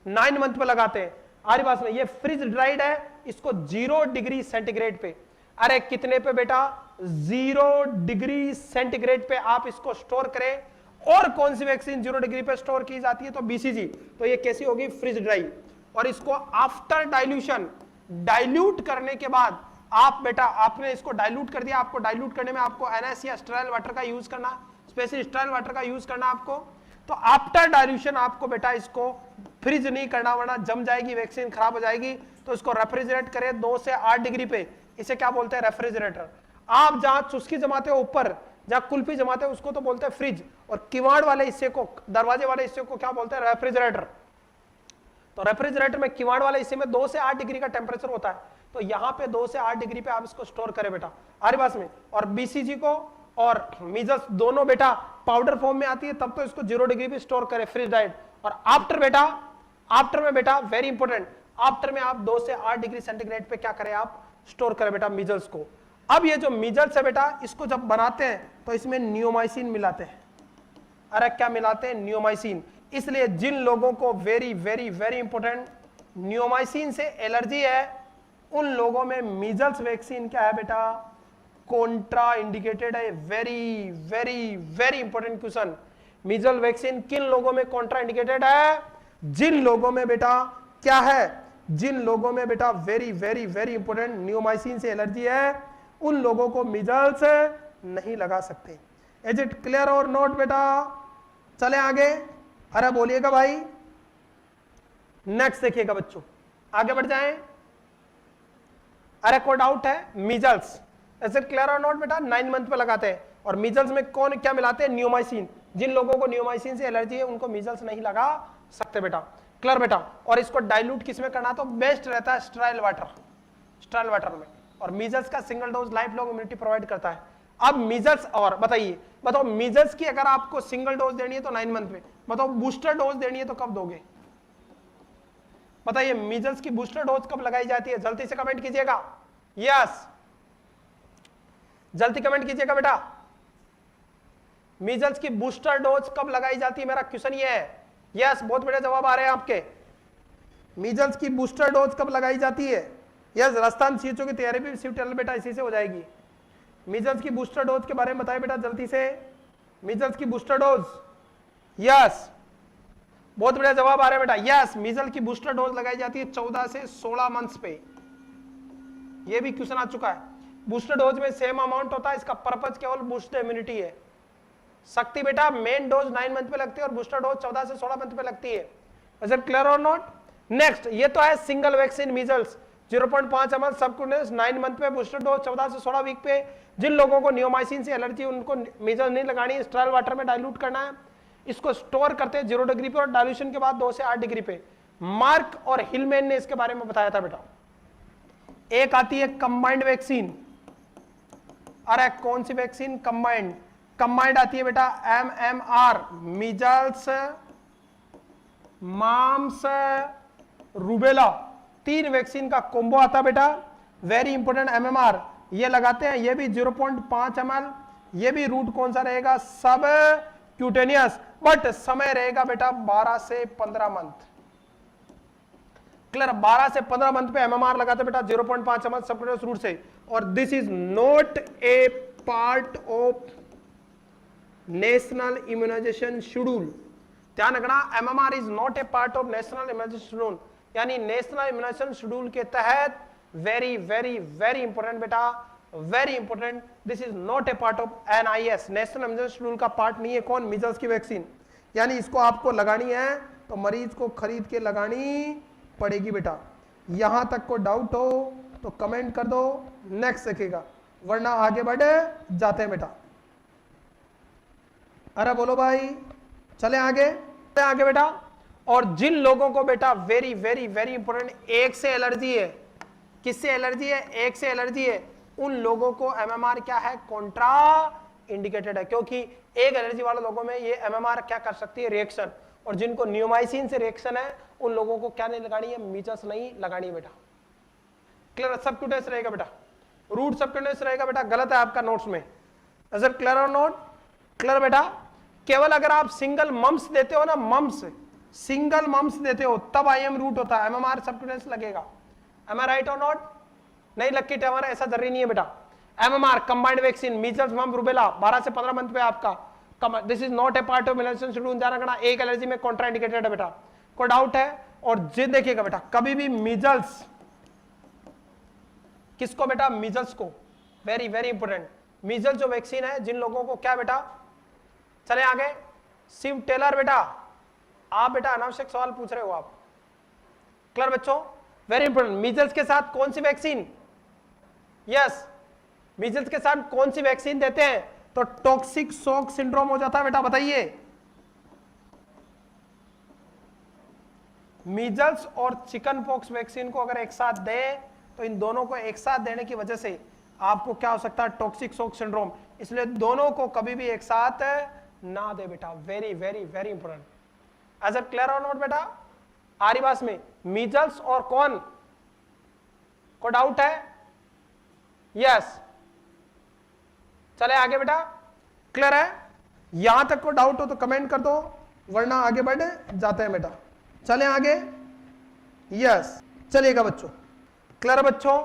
A: 9 मंथ पे लगाते हैं। आरी पास में ये फ्रीज ड्राइड है, इसको 0 डिग्री सेंटीग्रेड पे, अरे कितने पे बेटा, 0 डिग्री सेंटीग्रेड पे आप इसको स्टोर करें। और कौन सी वैक्सीन 0 डिग्री पे स्टोर की जाती है, तो बीसीजी। तो ये कैसी होगी, फ्रीज ड्राई। और इसको आफ्टर डाइल्यूशन, डाइल्यूट करने के बाद आप बेटा, आपने इसको डाइल्यूट कर दिया, आपको डाइल्यूट करने में आपको एनएस या स्टेराइल वाटर का यूज करना, स्पेशली स्टेराइल वाटर का यूज करना आपको। तो आफ्टर डाइल्यूशन आपको बेटा इसको फ्रीज नहीं करना, वरना जम जाएगी, वैक्सीन खराब हो जाएगी। तो इसको रेफ्रिजरेट करें 2 से 8 डिग्री पे, इसे क्या बोलते हैं, रेफ्रिजरेटर। आप जहां चुस्की जमाते हो ऊपर, जहां कुल्फी जमाते हो, उसको तो बोलते हैं फ्रिज, और किवाड़ वाले हिस्से को, दरवाजे वाले हिस्से को क्या बोलते हैं, रेफ्रिजरेटर। तो रेफ्रिजरेटर में किवाड़ वाले हिस्से में 2 से 8 डिग्री का टेम्परेचर होता है, तो यहां पे 2 से 8 डिग्री पे आप इसको स्टोर करें बेटा, आरी पास में। और बीसीजी को और मीजल्स दोनों बेटा पाउडर फॉर्म में आती है, तब तो इसको 0 डिग्री पे स्टोर करें, फ्रीज डाइट। और आफ्टर बेटा, आफ्टर में बेटा वेरी इंपॉर्टेंट, आफ्टर में आप 2 से 8 डिग्री सेंटीग्रेड पे क्या करें, आप स्टोर करें बेटा मीजल्स को। अब ये जो मीजल्स है बेटा, इसको जब बनाते हैं तो इसमें नियोमाइसिन मिलाते हैं। अरे क्या मिलाते हैं, नियोमाइसिन। इसलिए जिन लोगों को very very very important neomycin से एलर्जी है, उन लोगों में मीजल्स वैक्सीन क्या है बेटा, कॉन्ट्रा इंडिकेटेड है। Very very very important question, measles vaccine किन लोगों में कॉन्ट्रा इंडिकेटेड है, जिन लोगों में बेटा क्या है, जिन लोगों में बेटा very very very important neomycin से एलर्जी है, उन लोगों को मीजल्स नहीं लगा सकते। Is it clear or not बेटा? चले आगे, अरे बोलिएगा भाई। नेक्स्ट देखिएगा बच्चों, आगे बढ़ जाएं। अरे कोई डाउट है, measles is it clear or not बेटा? 9 मंथ पे लगाते हैं। और मीजल्स में कौन क्या मिलाते हैं, नियोमाइसिन। जिन लोगों को नियोमाइसिन से एलर्जी है उनको मीजल्स नहीं लगा सकते बेटा, क्लियर बेटा। और इसको डाइल्यूट किस में करना, तो बेस्ट रहता है स्टेराइल वाटर में। और मीजल्स का single dose life long immunity provide करता है। अब मीजल्स, और बताओ मीजल्स की अगर आपको सिंगल डोज देनी है तो 9 मंथ में, बताओ बूस्टर डोज देनी है तो कब दोगे, बताइए मीजल्स की बूस्टर डोज कब लगाई जाती है, जल्दी से कमेंट कीजिएगा, यस जल्दी कमेंट कीजिएगा बेटा। मीजल्स की बूस्टर डोज कब लगाई जाती है, मेरा क्वेश्चन ये है। यस, बहुत बड़े जवाब आ रहे हैं आपके। मीजल्स की बूस्टर डोज कब लगाई जाती है, यस। राजस्थान सीएचओ की तैयारी भी शिफ्ट चल बेटा इसी से हो जाएगी। मीजल्स की बूस्टर डोज के बारे में बताइए बेटा जल्दी से, मीजल्स की बूस्टर डोज, यस बहुत बढ़िया जवाब आ रहे हैं बेटा, यस मीजल की बूस्टर डोज लगाई जाती है 14 से 16 मंथ्स पे। ये भी क्वेश्चन आ चुका है। बूस्टर डोज में सेम अमाउंट होता है, इसका पर्पज केवल बूस्ट इम्यूनिटी है। शक्ति बेटा मेन डोज 9 मंथ पे लगती है और बूस्टर डोज 14 से 16 मंथ पे लगती है। Is it clear or not? Next, ये तो है single vaccine measles 0.5 ml subcutaneous 9 month पे, बूस्टर डोज 14 से 16 वीक पे। जिन लोगों को नियोमाइसिन से एलर्जी उनको मीजल्स नहीं लगानी है, स्टेराइल वाटर में डाइल्यूट करना है। इसको स्टोर करते हैं 0 डिग्री पे और डाइल्यूशन के बाद 2 से 8 डिग्री पे। मार्क और हिलमैन ने इसके बारे में बताया था बेटा। एक आती है कंबाइंड वैक्सीन, अरे कौन सी वैक्सीन, कंबाइंड आती है बेटा MMR, measles mums rubella, 3 vaccine का कॉम्बो आता बेटा, वेरी इंपॉर्टेंट। MMR ये लगाते हैं, ये भी 0.5 ml, ये भी रूट कौन सा रहेगा, सब क्यूटेनियस, बट समय रहेगा बेटा 12 से 15 मंथ। क्लियर, 12 से 15 मंथ पे MMR लगाते बेटा 0.5 ml सबक्यूटेनियस रूट से। और this is not a part of national immunisation schedule. ध्यान रखना, MMR is not a part of national immunisation schedule, यानी नेशनल इम्यूनाइजेशन शेड्यूल के तहत वेरी वेरी वेरी इंपॉर्टेंट बेटा, very important, this is not a part of NIS, national immunisation schedule का part नहीं है। कौन, मीजल्स की वैक्सीन, यानी इसको आपको लगानी है तो मरीज को खरीद के लगानी पड़ेगी बेटा। यहां तक को डाउट हो तो कमेंट कर दो, नेक्स्ट देखेगा, वरना आगे बढ़े जाते हैं बेटा। अरे बोलो भाई, चले आगे बेटा। और जिन लोगों को बेटा वेरी वेरी वेरी इंपॉर्टेंट, एक से एलर्जी है, किससे एलर्जी है, एक से एलर्जी है, उन लोगों को MMR क्या है, कॉन्ट्रा इंडिकेटेड है, क्योंकि एक एलर्जी वाले लोगों में ये MMR क्या कर सकती है, रिएक्शन। और जिनको नियोमाइसिन से रिएक्शन है उन लोगों को क्या नहीं लगानी है, मीजल्स नहीं लगानी है बेटा। क्लियर, सबक्यूटेनियस रहेगा बेटा, रूट सबक्यूटेनियस रहेगा बेटा, गलत है आपका नोट्स में। Is it clear or not? Clear बेटा। केवल अगर आप सिंगल मम्स देते हो ना, मम्स, सिंगल मम्स देते हो तब IM रूट होता है, MMR सबक्यूटेनियस लगेगा। Am I right or not? नहीं लक्की टैमर, ऐसा जरूरी नहीं है बेटा। MMR combined vaccine measles mumps rubella 12 से 15 मंथ पे आपका, this is not a part of immunisation schedule. ध्यान रखना, एक एलर्जी में कॉन्ट्रा इंडिकेटेड है बेटा, कोई डाउट है? और जे देखिएगा बेटा, कभी भी मीजल्स, किसको बेटा, मीजल्स को, वेरी वेरी इंपॉर्टेंट, मीजल्स जो वैक्सीन है, जिन लोगों को क्या बेटा, चले आगे, शिव टेलर बेटा, आप बेटा अनावश्यक सवाल पूछ रहे हो आप। क्लियर बच्चों, वेरी इंपॉर्टेंट। मीजल्स के साथ कौन सी वैक्सीन, यस मीजल्स के साथ कौन सी वैक्सीन देते हैं, तो टॉक्सिक शॉक सिंड्रोम हो जाता है बेटा, बताइए। मीजल्स और चिकन पॉक्स वैक्सीन को अगर एक साथ दे तो इन दोनों को एक साथ देने की वजह से आपको क्या हो सकता है, टॉक्सिक शॉक सिंड्रोम। इसलिए दोनों को कभी भी एक साथ ना दे बेटा, very very very important. As it clear or not बेटा? आरिवास में मीजल्स और कौन को डाउट है, यस चले आगे बेटा, क्लियर है? यहां तक को डाउट हो तो कमेंट कर दो, वरना आगे बढ़ जाते हैं बेटा। चले आगे, यस चलिएगा बच्चों। क्लियर बच्चों?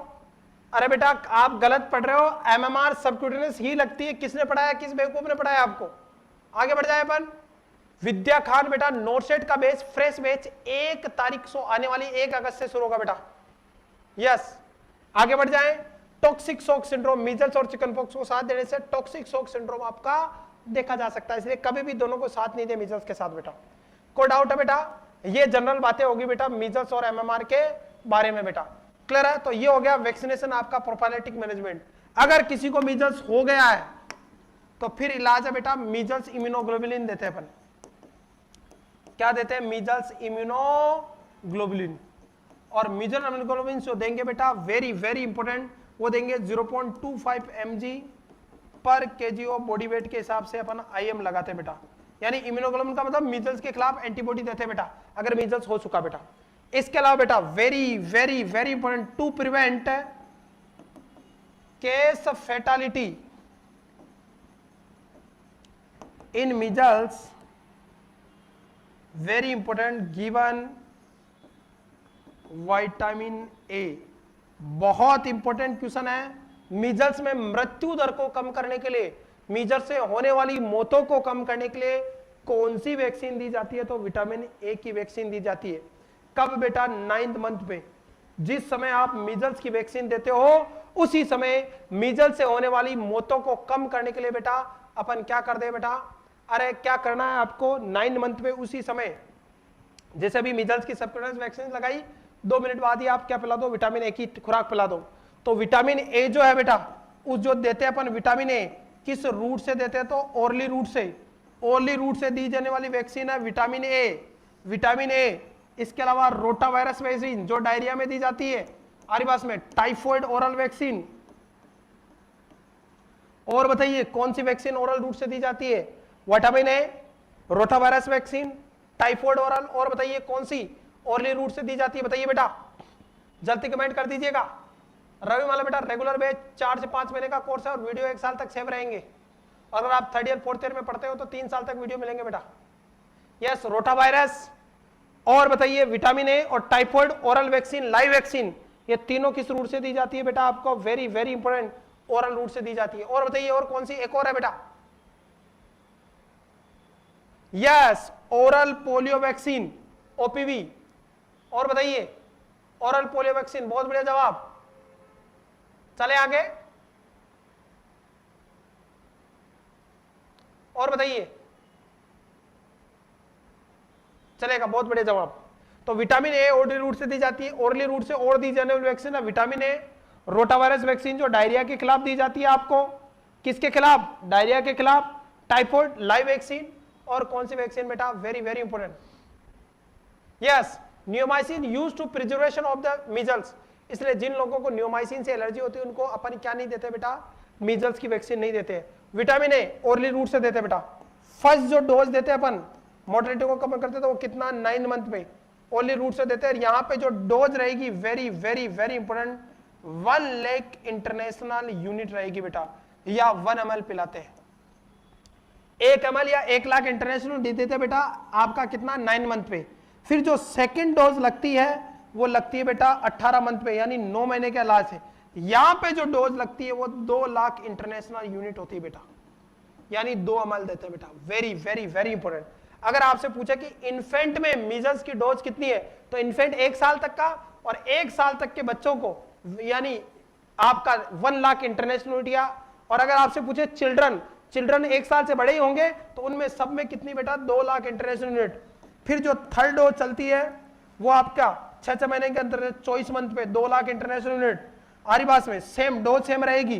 A: अरे बेटा आप गलत पढ़ रहे हो, MMR सबक्यूटेनियस ही लगती है। किसने पढ़ाया, किस बेवकूफ ने पढ़ाया आपको? आगे बढ़ जाए अपन। विद्या खान बेटा, नोटसेट का बैच, फ्रेश बैच 1 तारीख से आने वाली 1 अगस्त से शुरू होगा बेटा, यस। आगे बढ़ जाए। टॉक्सिक शॉक सिंड्रोम, मीजल्स और चिकन पॉक्स को साथ देने से टॉक्सिक शॉक सिंड्रोम आपका देखा जा सकता है, इसलिए कभी भी दोनों को साथ नहीं दे मीजल्स के साथ बेटा। कोई डाउट है बेटा? ये जनरल बातें होगी बेटा मीजल्स और MMR के बारे में बेटा। क्लियर है? तो ये हो गया वैक्सीनेशन आपका, प्रोफाइलेटिक मैनेजमेंट। अगर किसी को मीजल्स हो गया है तो फिर इलाज है बेटा मीजल्स इम्यूनोग्लोबुलिन देते हैं अपन। क्या देते हैं? Measles immunoglobulin. और मीजल इम्यूनोग्लोबुलिन जो देंगे बेटा वेरी वेरी इंपॉर्टेंट, वो देंगे 0.25 mg पर केजी ऑफ बॉडी वेट के हिसाब से अपन IM लगाते हैं बेटा। यानी इम्यूनोग्लोबुलिन का मतलब मीजल्स के खिलाफ एंटीबॉडी देते हैं बेटा अगर मीजल्स हो चुका बेटा। इसके अलावा बेटा very very very important to prevent case fatality in measles, very important given vitamin A. बहुत इंपॉर्टेंट क्वेश्चन है। मीजल्स में मृत्यु दर को कम करने के लिए, मीजल्स से होने वाली मौतों को कम करने के लिए कौन सी वैक्सीन दी जाती है? तो विटामिन ए की वैक्सीन दी जाती है। कब बेटा? 9th मंथ पे। जिस समय आप मीजल्स की वैक्सीन देते हो उसी समय मीजल्स से होने वाली मौतों को कम करने के लिए बेटा अपन क्या कर दे बेटा? अरे क्या करना है आपको 9th मंथ पे उसी समय, जैसे अभी मीजल्स की सबक्यूटेनियस वैक्सीन लगाई 2 मिनट बाद ही आप क्या पिला दो? विटामिन ए की खुराक पिला दो। तो विटामिन ए जो है बेटा उस जो देते हैं अपन विटामिन ए किस रूट से देते हैं? तो ओरली रूट से। ओरली रूट से दी जाने वाली वैक्सीन है विटामिन ए। Vitamin A. इसके अलावा रोटावायरस वैक्सीन जो डायरिया में दी जाती है, हमारे पास में टाइफॉइड ओरल वैक्सीन। और बताइए कौन सी वैक्सीन ओरल रूट से दी जाती है? Vitamin A, rotavirus vaccine, typhoid oral. और बताइए कौन सी ओरली रूट से दी जाती है? बताइए बेटा, जल्दी कमेंट कर दीजिएगा। रवि माला बेटा रेगुलर बैच 4 से 5 महीने का कोर्स है और वीडियो 1 साल तक सेव रहेंगे। अगर आप 3rd ईयर 4th ईयर में पढ़ते हो तो 3 साल तक वीडियो मिलेंगे बेटा। यस, रोटावायरस और बताइए विटामिन ए और typhoid oral vaccine, live vaccine, ये तीनों किस रूट से दी जाती है बेटा? आपको very very important oral route से दी जाती है। और बताइए और कौन सी? एक और है बेटा, yes, oral polio vaccine, OPV। और बताइए ओरल पोलियो वैक्सीन। बहुत बढ़िया जवाब। चले आगे और बताइए, चलेगा, बहुत बढ़िया जवाब। तो विटामिन ए ओरली रूट से दी जाती है। ओरली रूट से और दी जाने वाली वैक्सीन है विटामिन ए। रोटावायरस वैक्सीन जो डायरिया के खिलाफ दी जाती है आपको, किसके खिलाफ? डायरिया के खिलाफ। Typhoid live vaccine. और कौन सी वैक्सीन बेटा? Very very important, yes, neomycin used to preservation of the measles. इसलिए जिन लोगों को नियोमाइसिन से एलर्जी होती है उनको अपन क्या नहीं देते बेटा? मीजल्स की वैक्सीन नहीं देते। विटामिन ए ओरली रूट से देते बेटा। फर्स्ट जो डोज देते हैं अपन मोर्टेलिटी को कम करते तो वो कितना? 9 मंथ में ओरली रूट से देते हैं। यहाँ पे जो डोज रहेगी very very very important 1 lakh international unit रहेगी बेटा, या 1 ml पिलाते हैं। 1 ml या 1 लाख इंटरनेशनल दे देते बेटा आपका कितना? 9 मंथ पे। फिर जो सेकेंड डोज लगती है वो लगती है बेटा 18 मंथ पे, यानी 9 महीने के इलाज है। यहां पे जो डोज लगती है वो 2 लाख इंटरनेशनल यूनिट होती है बेटा, यानी 2 ml देते हैं बेटा। Very very very important. अगर आपसे पूछे कि इन्फेंट में मीजल्स की डोज कितनी है, तो इन्फेंट 1 साल तक का और 1 साल तक के बच्चों को यानी आपका 1 लाख इंटरनेशनल यूनिट। या और अगर आपसे पूछे चिल्ड्रन 1 साल से बड़े ही होंगे तो उनमें सब में कितनी बेटा? 2 लाख इंटरनेशनल यूनिट। फिर जो थर्ड डोज चलती है वो आपका 6 महीने के अंदर 24 मंथ पे 2 लाख इंटरनेशनल यूनिट। आरी बास में सेम डोज सेम रहेगी।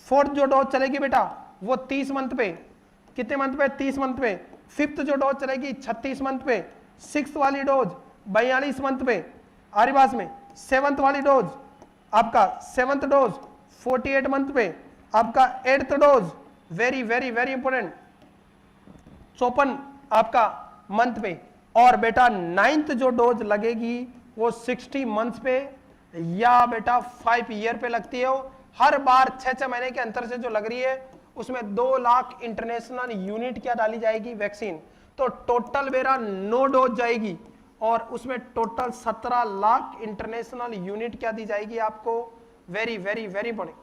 A: फोर्थ जो डोज चलेगी बेटा वो 30 मंथ पे। कितने मंथ पे? 30 मंथ पे। फिफ्थ जो डोज चलेगी 36 मंथ पे। सिक्स्थ वाली डोज 42 मंथ पे। आरी बास में सेवंथ वाली डोज आपका 7th डोज 48 मंथ पे। आपका 8th dose very very very important 54 आपका मंथ पे। और बेटा 9th जो डोज लगेगी वो 60 मंथ पे या बेटा 5 ईयर पे लगती है। हर बार 6 महीने के अंतर से जो लग रही है उसमें 2 लाख इंटरनेशनल यूनिट क्या डाली जाएगी? वैक्सीन। तो टोटल मेरा 9 डोज जाएगी और उसमें टोटल 17 लाख इंटरनेशनल यूनिट क्या दी जाएगी आपको? Very very very important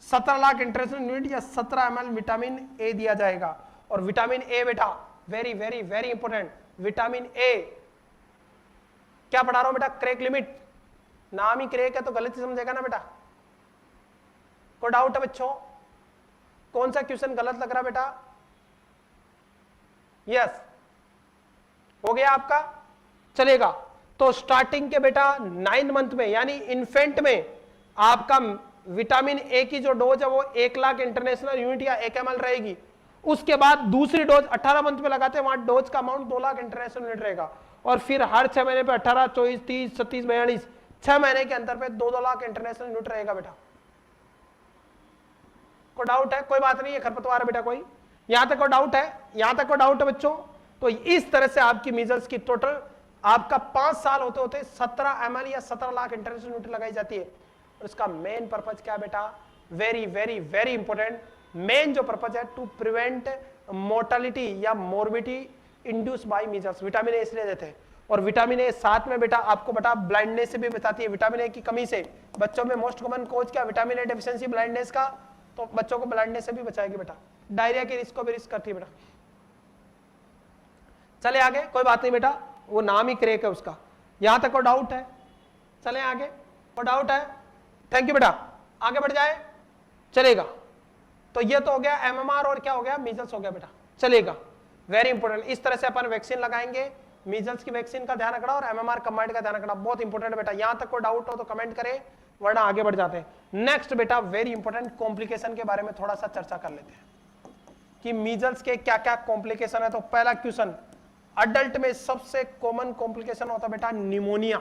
A: 17 lakh international unit या 17 ml विटामिन ए दिया जाएगा। और विटामिन ए बेटा very very very important, vitamin A क्या पढ़ा रहा हूं बेटा? Crack limit. नाम ही क्रैक है तो गलत ही समझेगा ना बेटा। कोई डाउट है बच्चों? कौन सा क्वेश्चन गलत लग रहा बेटा? यस, हो गया आपका? चलेगा। तो स्टार्टिंग के बेटा 9 मंथ में यानी इन्फेंट में आपका विटामिन ए की जो डोज है वो 1 लाख इंटरनेशनल यूनिट या 1 ml रहेगी। उसके बाद दूसरी डोज 18 मंथ में लगाते हैं, वहां डोज का अमाउंट 2 लाख इंटरनेशनल यूनिट रहेगा। और फिर हर 6 महीने पे 18, 24, 30, 36, 42 6 महीने के अंतर पे 2-2 लाख इंटरनेशनल यूनिट रहेगा बेटा। कोई डाउट है? कोई बात नहीं है, खरपतवार है बेटा कोई, यहां तक कोई डाउट है? यहां तक कोई डाउट है बच्चों? तो इस तरह से आपकी मीजल्स की टोटल आपका 5 साल होते होते 17 ml या 17 लाख इंटरनेशनल यूनिट लगाई जाती है। और इसका मेन पर्पज क्या है बेटा? Very very very important, main जो पर्पज है टू प्रिवेंट मोर्टालिटी या morbidity induced by measles. Vitamin A इसलिए देते हैं। और विटामिन ए साथ में बेटा आपको बेटा ब्लाइंडनेस से भी बचाती है। विटामिन ए की कमी से बच्चों में मोस्ट कॉमन कॉज क्या? विटामिन ए डेफिशिएंसी ब्लाइंडनेस का, तो बच्चों को ब्लाइंडनेस से भी बचाएगी बेटा। डायरिया के रिस्क को भी रिस्क करती है बेटा। चले आगे, कोई बात नहीं बेटा, वो नाम ही क्रेक है उसका। यहां तक कोई डाउट है? चले आगे, कोई डाउट है? थैंक यू बेटा, आगे बढ़ जाए, चलेगा। तो ये तो हो गया एमएमआर और क्या हो गया? मीजल्स हो गया बेटा, चलेगा। वेरी इंपॉर्टेंट, इस तरह से अपन वैक्सीन लगाएंगे। मीजल्स की वैक्सीन का ध्यान रखना और एमएमआर कंबाइंड का ध्यान रखना, बहुत इंपॉर्टेंट बेटा। यहां तक कोई डाउट हो तो कमेंट करें, वरना आगे बढ़ जाते हैं। नेक्स्ट बेटा वेरी इंपॉर्टेंट, कॉम्प्लिकेशन के बारे में थोड़ा सा चर्चा कर लेते हैं कि मीजल्स के क्या क्या कॉम्प्लिकेशन है। तो पहला क्वेश्चन, अडल्ट में सबसे कॉमन कॉम्प्लिकेशन होता है बेटा निमोनिया।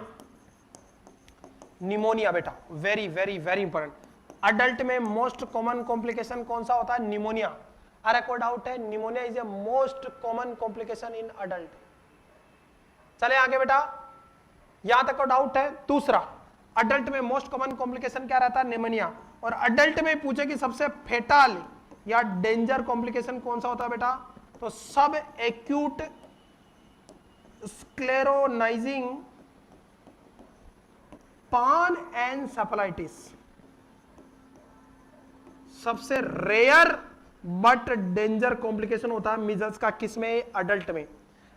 A: निमोनिया बेटा very very very important. Adult में मोस्ट कॉमन कॉम्प्लिकेशन कौन सा होता है? निमोनिया। अरे कोई डाउट है? Pneumonia is a most common complication in adult. चले आगे बेटा, यहां तक को डाउट है? दूसरा, अडल्ट में मोस्ट कॉमन कॉम्प्लिकेशन क्या रहता है? निमोनिया। और अडल्ट में पूछे कि सबसे फेटल या डेंजर कॉम्प्लिकेशन कौन सा होता है बेटा? तो सब एक्यूट स्क्लेरोनाइजिंग पानएन्सेफेलाइटिस सबसे रेयर बट डेंजर कॉम्प्लिकेशन होता है मीजल्स का। किसमें? अडल्ट में।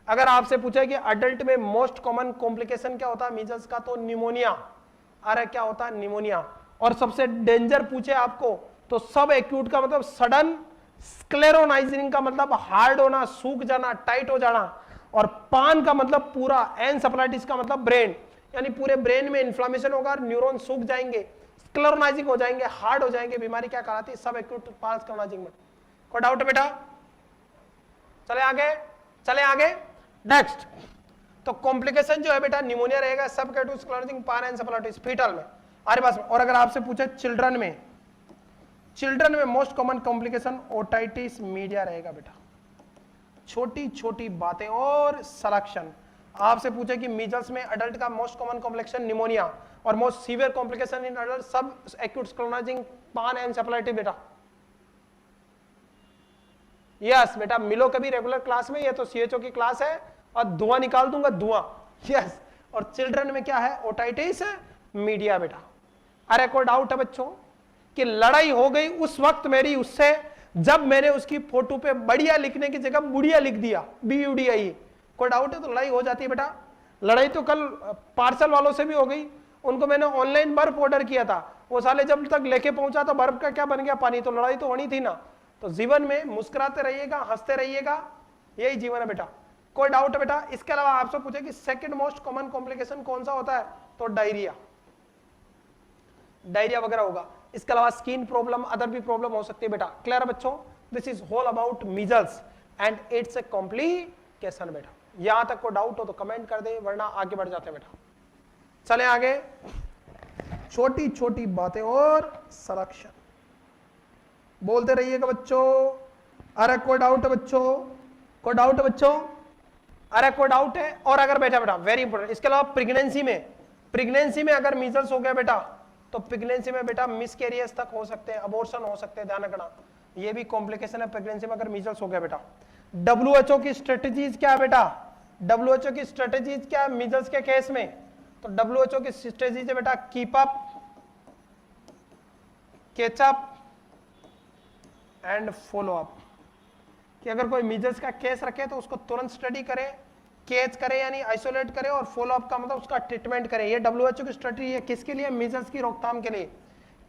A: अगर आपसे पूछे कि अडल्ट में मोस्ट कॉमन कॉम्प्लिकेशन क्या होता है मीजल्स का, तो निमोनिया। अरे क्या होता है? निमोनिया। और सबसे डेंजर पूछे आपको तो सब एक्यूट का मतलब सडन, स्क्लेरोनाइजिंग का मतलब हार्ड होना, सूख जाना, टाइट हो जाना, और पान का मतलब पूरा, एन्सेफेलाइटिस का मतलब ब्रेन, यानी पूरे ब्रेन में इन्फ्लामेशन होगा, न्यूरॉन सूख जाएंगे, स्क्लेरोनाइजिंग हो जाएंगे, हार्ड हो जाएंगे। बीमारी क्या कहलाती है? सब एक्यूट पान स्क्लेरोनाइजिंग में। कोई डाउट है बेटा? चले आगे, चले आगे। नेक्स्ट, तो कॉम्प्लिकेशन जो है बेटा निमोनिया रहेगा, सब एक्यूट स्क्लेरोनाइजिंग पानएन्सेफेलाइटिस फीटल में। अरे बस, और अगर आपसे पूछे चिल्ड्रन में, चिल्ड्रन में most common complication otitis media रहेगा बेटा। छोटी छोटी बातें और सलेक्शन। आपसे पूछे कि मीजल्स में अडल्ट का मोस्ट कॉमन कॉम्प्लिकेशन निमोनिया और most severe complication in adult सब एक्यूट स्क्लेरोनाइजिंग पानएन्सेफेलाइटिस बेटा। यस बेटा, मिलो कभी रेगुलर क्लास में, ये तो सीएचओ की क्लास है और धुआं निकाल दूंगा, धुआं। यस, और चिल्ड्रन में क्या है? ओटाइटिस मीडिया बेटा। अरे कोई डाउट है बच्चों कि लड़ाई हो गई उस वक्त मेरी उससे जब मैंने उसकी फोटो पे बढ़िया लिखने की जगह बुढ़िया लिख दिया, BUDIA। कोई डाउट है? तो लड़ाई हो जाती है बेटा। लड़ाई तो कल पार्सल वालों से भी हो गई, उनको मैंने ऑनलाइन बर्फ ऑर्डर किया था, वो साले जब तक लेके पहुंचा तो बर्फ का क्या बन गया? पानी। तो लड़ाई तो होनी थी ना। तो जीवन में मुस्कुराते रहिएगा, हंसते रहिएगा, यही जीवन है बेटा। कोई डाउट है बेटा? इसके अलावा आपसे पूछे कि सेकंड मोस्ट कॉमन कॉम्प्लिकेशन कौन सा होता है? तो डायरिया, डायरिया वगैरह होगा। इसके अलावा स्किन प्रॉब्लम, अदर भी प्रॉब्लम हो सकती है बेटा। क्लियर है बच्चों? This is whole about measles and it's a complication बेटा। यहां तक को डाउट हो तो कमेंट कर दे, वरना आगे बढ़ जाते हैं बेटा। चले आगे, छोटी छोटी बातें और सलेक्शन बोलते रहिएगा बच्चों। अरे कोई डाउट है बच्चों? कोई डाउट है बच्चों? अरे कोई डाउट है? और अगर बेटा बेटा वेरी इंपॉर्टेंट, इसके अलावा प्रेगनेंसी में अगर मीजल्स हो गया बेटा तो प्रेगनेंसी में बेटा मिसकैरियज तक हो सकते हैं, अबॉर्शन हो सकते हैं, ध्यान रखना। ये भी कॉम्प्लिकेशन है प्रेगनेंसी में अगर मीजल्स हो गया बेटा। WHO की स्ट्रेटेजीज क्या है बेटा? WHO की स्ट्रेटेजीज क्या है मीजल्स के केस में? तो WHO की स्ट्रेटेजीज है बेटा, keep up, catch up and follow up. कि अगर कोई मीजल्स का केस रखे तो उसको तुरंत स्टडी करे, कैच करे यानी आइसोलेट करे, और फॉलो अप का मतलब उसका ट्रीटमेंट करे। ये WHO की स्ट्रेटजी है, किसके लिए? मीजल्स की रोकथाम के लिए।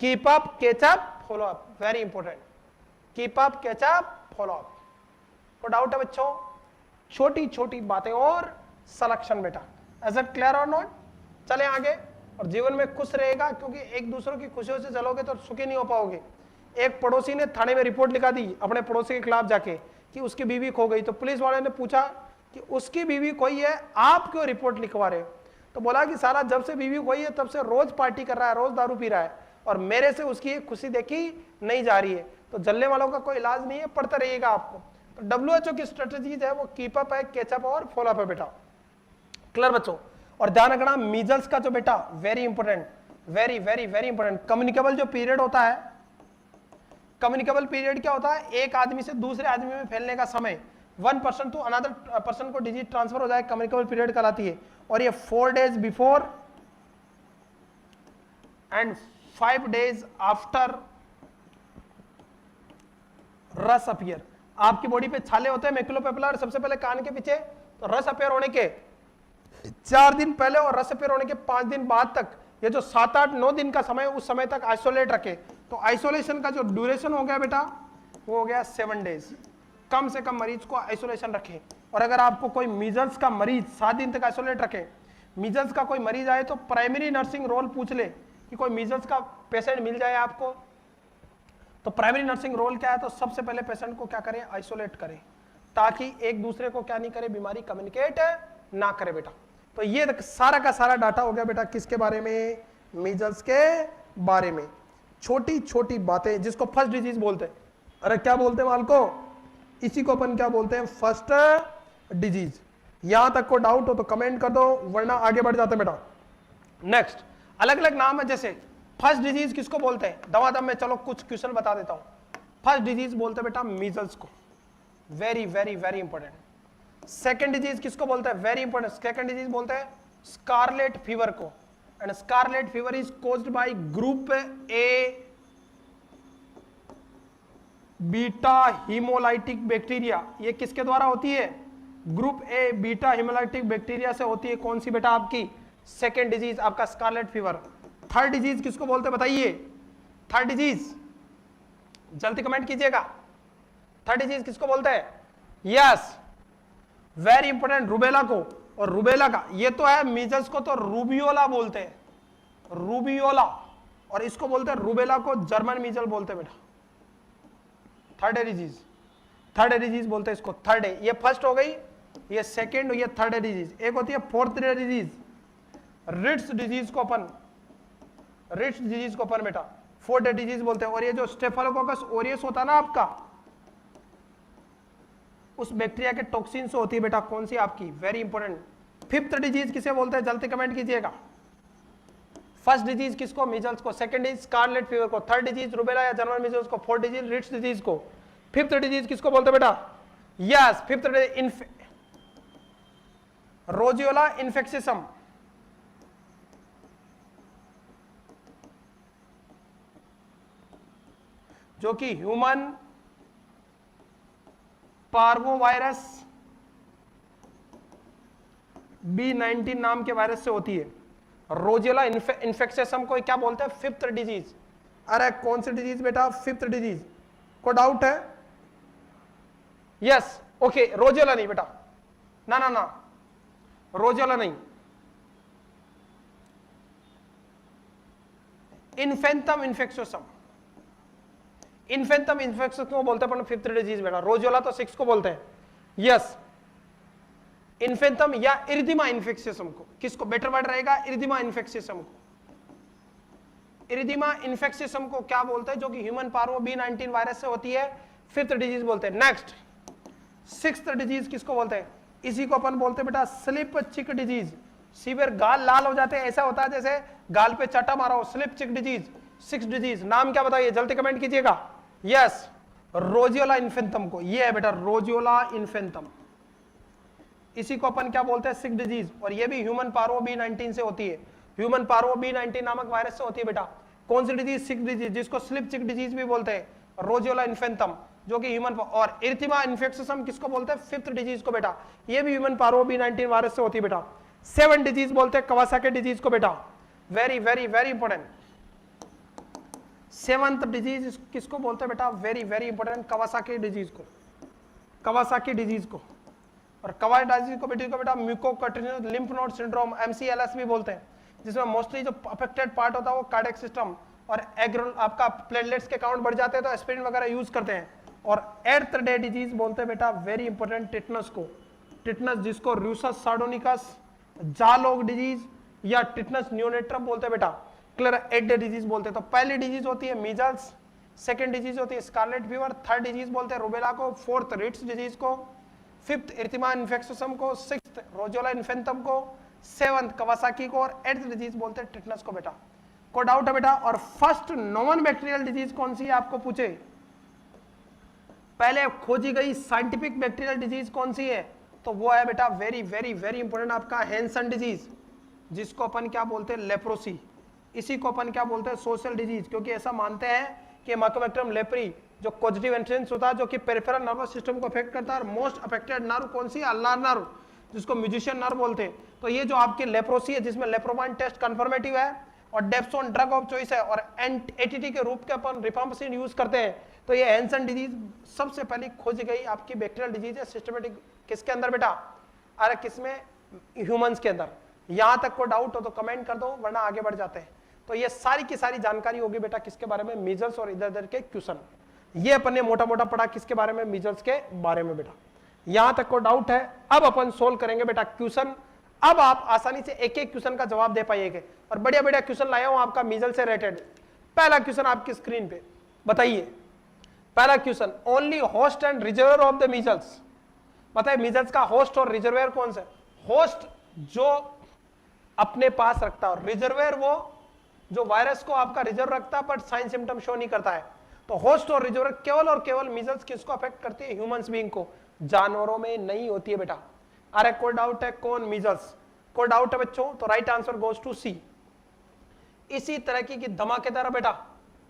A: Keep up, catch up, follow up, very important. Keep up, catch up, follow up. को डाउट है बच्चों? छोटी छोटी बातें और सलेक्शन बेटा। Is it clear or not? चले आगे, और जीवन में खुश रहेगा, क्योंकि एक दूसरों की खुशियों से चलोगे तो सुखी नहीं हो पाओगे। एक पड़ोसी ने थाने में रिपोर्ट लिखा दी अपने पड़ोसी के खिलाफ जाके कि उसकी बीवी खो गई, तो पुलिस वाले ने पूछा कि उसकी बीवी खोई है, आप क्यों रिपोर्ट लिखवा रहे हो? तो बोला कि सारा जब से बीवी खोई है तब से रोज पार्टी कर रहा है, रोज दारू पी रहा है, और मेरे से उसकी खुशी देखी नहीं जा रही है। तो जलने वालों का कोई इलाज नहीं है, पढ़ते रहिएगा आपको। तो WHO की स्ट्रेटेजीज है वो कीप अप है, कैचअप और फॉलो अप है बेटा। क्लियर बच्चों? और ध्यान रखना मीजल्स का जो बेटा very important, very very very important, communicable जो पीरियड होता है, कम्युनिकेबल पीरियड क्या होता है? एक आदमी से दूसरे आदमी में फैलने का समय, 1 पर्सन टू अनदर पर्सन को डिजीज ट्रांसफर हो जाए, कम्युनिकेबल पीरियड कहलाती है। और ये 4 days before and 5 days after रस अपीयर। आपकी बॉडी पे छाले होते हैं मैक्युलोपेपुलर, सबसे पहले कान के पीछे, तो रस अपीयर होने के 4 दिन पहले और रस अपीयर होने के 5 दिन बाद तक, ये जो 7, 8, 9 दिन का समय, उस समय तक आइसोलेट रखे। तो आइसोलेशन का जो ड्यूरेशन हो गया बेटा वो हो गया 7 days। कम से कम मरीज को आइसोलेशन रखें। और अगर आपको कोई मीजल्स का मरीज 7 दिन तक आइसोलेट रखे, मीजल्स का कोई मरीज आए तो प्राइमरी नर्सिंग रोल पूछ ले कि कोई मीजल्स का पेशेंट मिल जाए आपको, तो प्राइमरी नर्सिंग रोल क्या है? तो सबसे पहले पेशेंट को क्या करें? आइसोलेट करें, ताकि एक दूसरे को क्या नहीं करे, बीमारी कम्युनिकेट ना करे बेटा। तो ये सारा का सारा डाटा हो गया बेटा किसके बारे में? मीजल्स के बारे में। छोटी छोटी बातें जिसको फर्स्ट डिजीज बोलते हैं। अरे क्या बोलते हैं मालको? इसी को अपन क्या बोलते हैं? First disease. यहां तक को डाउट हो तो कमेंट कर दो, वरना आगे बढ़ जाते बेटा। नेक्स्ट, अलग अलग नाम है, जैसे फर्स्ट डिजीज किसको बोलते हैं? दवा में चलो कुछ क्वेश्चन बता देता हूं। फर्स्ट डिजीज बोलते हैं बेटा मीजल्स को, very very very important. Second disease किसको बोलते हैं? वेरी इंपॉर्टेंट, सेकेंड डिजीज बोलते हैं स्कारलेट फीवर को। And scarlet fever is caused by group A beta haemolytic bacteria. ये किसके द्वारा होती है? Group A beta haemolytic bacteria से होती है। कौन सी बेटा? आपकी सेकेंड डिजीज, आपका स्कारलेट फीवर। थर्ड डिजीज किसको बोलते हैं बताइए? थर्ड डिजीज जल्दी कमेंट कीजिएगा, थर्ड डिजीज किसको बोलते हैं? यस, वेरी इंपॉर्टेंट, रूबेला को। और रूबेला का ये तो है, मीजल्स को तो रूबियोला बोलते हैं, रूबियोला। और इसको बोलते हैं रूबेला को जर्मन मीजल बोलते हैं बेटा। थर्ड डिजीज, थर्ड डिजीज बोलते हैं इसको, थर्ड है। ये फर्स्ट हो गई, ये सेकेंड, ये थर्ड डिजीज। एक होती है फोर्थ डिजीज, रिट्स डिजीज को अपन, रिट्स डिजीज को अपन बेटा फोर्थ डिजीज बोलते हैं। और ये जो स्टेफिलोकोकस ओरियस होता है ना आपका, उस बैक्टीरिया के टॉक्सिन से होती है बेटा। कौन सी? आपकी वेरी इंपॉर्टेंट। फिफ्थ डिजीज किसे बोलते हैं? जल्दी कमेंट कीजिएगा। फर्स्ट डिजीज किसको? मीजल्स को। सेकंड डिजीज स्कारलेट फीवर को। थर्ड डिजीज रूबेला या जर्मन मीजल्स को। फोर्थ डिजीज रिट्स डिजीज को। फिफ्थ डिजीज किसको बोलते हैं बेटा? Yes, fifth disease roseola infectiosum. जो कि ह्यूमन पार्वोवायरस B19 नाम के वायरस से होती है। रोजियोला इन्फेक्शियसम को क्या बोलते हैं? Fifth disease. अरे कौन सी डिजीज बेटा? Fifth disease. को डाउट है? यस, ओके, रोजियोला नहीं बेटा, ना ना ना, रोजियोला नहीं, इन्फेंथम इन्फेक्शियसम। इन्फेंथम इन्फेक्शियस को बोलते हैं फिफ्थ डिजीज बेटा। रोजियोला तो 6 को बोलते हैं। यस, इन्फेंथम या इरिथीमा इन्फेक्शियसम को। किसको बेटर वर्ड रहेगा? इरिथीमा इन्फेक्शियसम को। इरिथीमा इन्फेक्शियसम को क्या बोलते हैं? जो कि ह्यूमन पार्वो B19 वायरस से होती है, फिफ्थ डिजीज बोलते हैं। नेक्स्ट, सिक्स्थ डिजीज किसको बोलते हैं? इसी को अपन बोलते हैं बेटा स्लिप चिक डिजीज। सीवियर गाल लाल हो जाते हैं, ऐसा होता है जैसे गाल पे चाटा मारा हो, स्लिप चिक डिजीज। सिक्स डिजीज नाम क्या बताइए? जल्दी कमेंट कीजिएगा। यस, रोजियोला इन्फेंथम को। ये है बेटा रोजियोला इन्फेंथम। इसी को अपन क्या बोलते हैं? सिक डिजीज। और ये भी ह्यूमन पार्वो B19 से होती है। ह्यूमन पार्वो B19 नामक वायरस से होती है बेटा। कौन सी डिजीज? सिक डिजीज, जिसको स्लिप चिक डिजीज भी बोलते हैं, रोजियोला इन्फेंथम, जो कि ह्यूमन। और इरिथीमा इन्फेक्शियसम किसको बोलते हैं? फिफ्थ डिजीज को बेटा। ये भी ह्यूमन पार्वो B19 वायरस से होती है बेटा। सेवन डिजीज बोलते हैं कवासाकी डिजीज को बेटा। Very very very important. Seventh disease किसको बोलते हैं बेटा? Very very important, Kawasaki disease को। कवासाकी डिजीज को। और कवासाकी डिजीज को बेटा म्यूकोकैटिनस लिम्फ नोड सिंड्रोम, MCLS भी बोलते हैं। जिसमें मोस्टली जो अफेक्टेड पार्ट होता है वो कार्डियक सिस्टम और एग्रो आपका प्लेटलेट्स के काउंट बढ़ जाते हैं तो एस्पिरिन वगैरह यूज करते हैं। और एर्थ डे डिजीज बोलते हैं बेटा, वेरी इंपॉर्टेंट, टिटनस को, टिटनस जिसको रूसस सार्डोनिकस, जालोग डिजीज या टिटनस न्यूनेट्रम बोलते हैं बेटा, क्लियर, एट डे डिजीज बोलते हैं। तो पहली डिजीज होती है मीजल्स, सेकंड डिजीज होती है स्कारलेट फीवर, थर्ड डिजीज बोलते हैं रुबेला को, फोर्थ रिट्स डिजीज को, फिफ्थ इरिथेमा इन्फेक्शसम को, सिक्स्थ रोजोला इन्फेंटम को, सेवंथ कवासाकी को और एट्थ डिजीज बोलते हैं टिटनस को बेटा। को डाउट है बेटा? और फर्स्ट नॉन बैक्टीरियल डिजीज कौन सी है आपको पूछे, पहले खोजी गई साइंटिफिक बैक्टीरियल डिजीज कौन सी है, तो वो है बेटा वेरी वेरी वेरी इंपॉर्टेंट आपका हैंसन डिजीज, जिसको अपन क्या बोलते हैं लेप्रोसी, इसी को अपन क्या बोलते हैं सोशल डिजीज, क्योंकि ऐसा मानते हैं कि माइकोबैक्टीरियम लेप्री जो पॉजिटिव एंट्रेंस होता है जो कि पेरिफेरल नर्वस सिस्टम को अफेक्ट करता है, और मोस्ट अफेक्टेड नर्व कौन सी है, अल्नार नर्व, जिसको म्यूजिशियन नर्व बोलते हैं। तो ये जो आपकी लेप्रोसी है जिसमें लेप्रोमाइन टेस्ट कंफर्मेटिव है और डेप्सोन ड्रग ऑफ चॉइस है और एटीटी के रूप के अपन रिफाम्पिसिन यूज करते हैं, तो ये हैंसन डिजीज सबसे पहले खोजी गई आपकी बैक्टीरियल डिजीज है सिस्टमेटिक, किसके अंदर बेटा, अरे किसमें, ह्यूमंस के अंदर। यहां तक को डाउट हो तो कमेंट कर दो वरना आगे बढ़ जाते हैं। तो ये सारी की सारी जानकारी होगी बेटा किसके बारे में, मीजल्स और इधर उधर के क्वेश्चन, ये अपन ने मोटा मोटा पढ़ा किसके बारे में, मीजल्स के बारे में बेटा। यहां तक को डाउट है, अब अपन सोल्व करेंगे बेटा क्वेश्चन, अब आप आसानी से एक एक क्वेश्चन का जवाब दे पाइएगा और बढ़िया बढ़िया क्वेश्चन लाया हूं आपका मीजल से रिलेटेड। पहला क्वेश्चन आपकी स्क्रीन पे बताइए, पहला question, only host and reservoir of the measles, बताइए मीजल्स का होस्ट और रिजर्वेयर कौन सा, होस्ट जो अपने पास रखता है और रिजर्वेयर वो जो वायरस को आपका रिजर्व रखता है पर साइन सिम्टम शो नहीं करता है। तो होस्ट और रिजर्वेयर केवल और केवल मीजल्स किसको अफेक्ट करती है, ह्यूमंस बीइंग को, जानवरों में नहीं होती है बेटा। अरे कोई डाउट है कौन, मीजल्स, कोई डाउट है बच्चों, तो राइट आंसर गोज टू सी। इसी तरह की धमाकेदार बेटा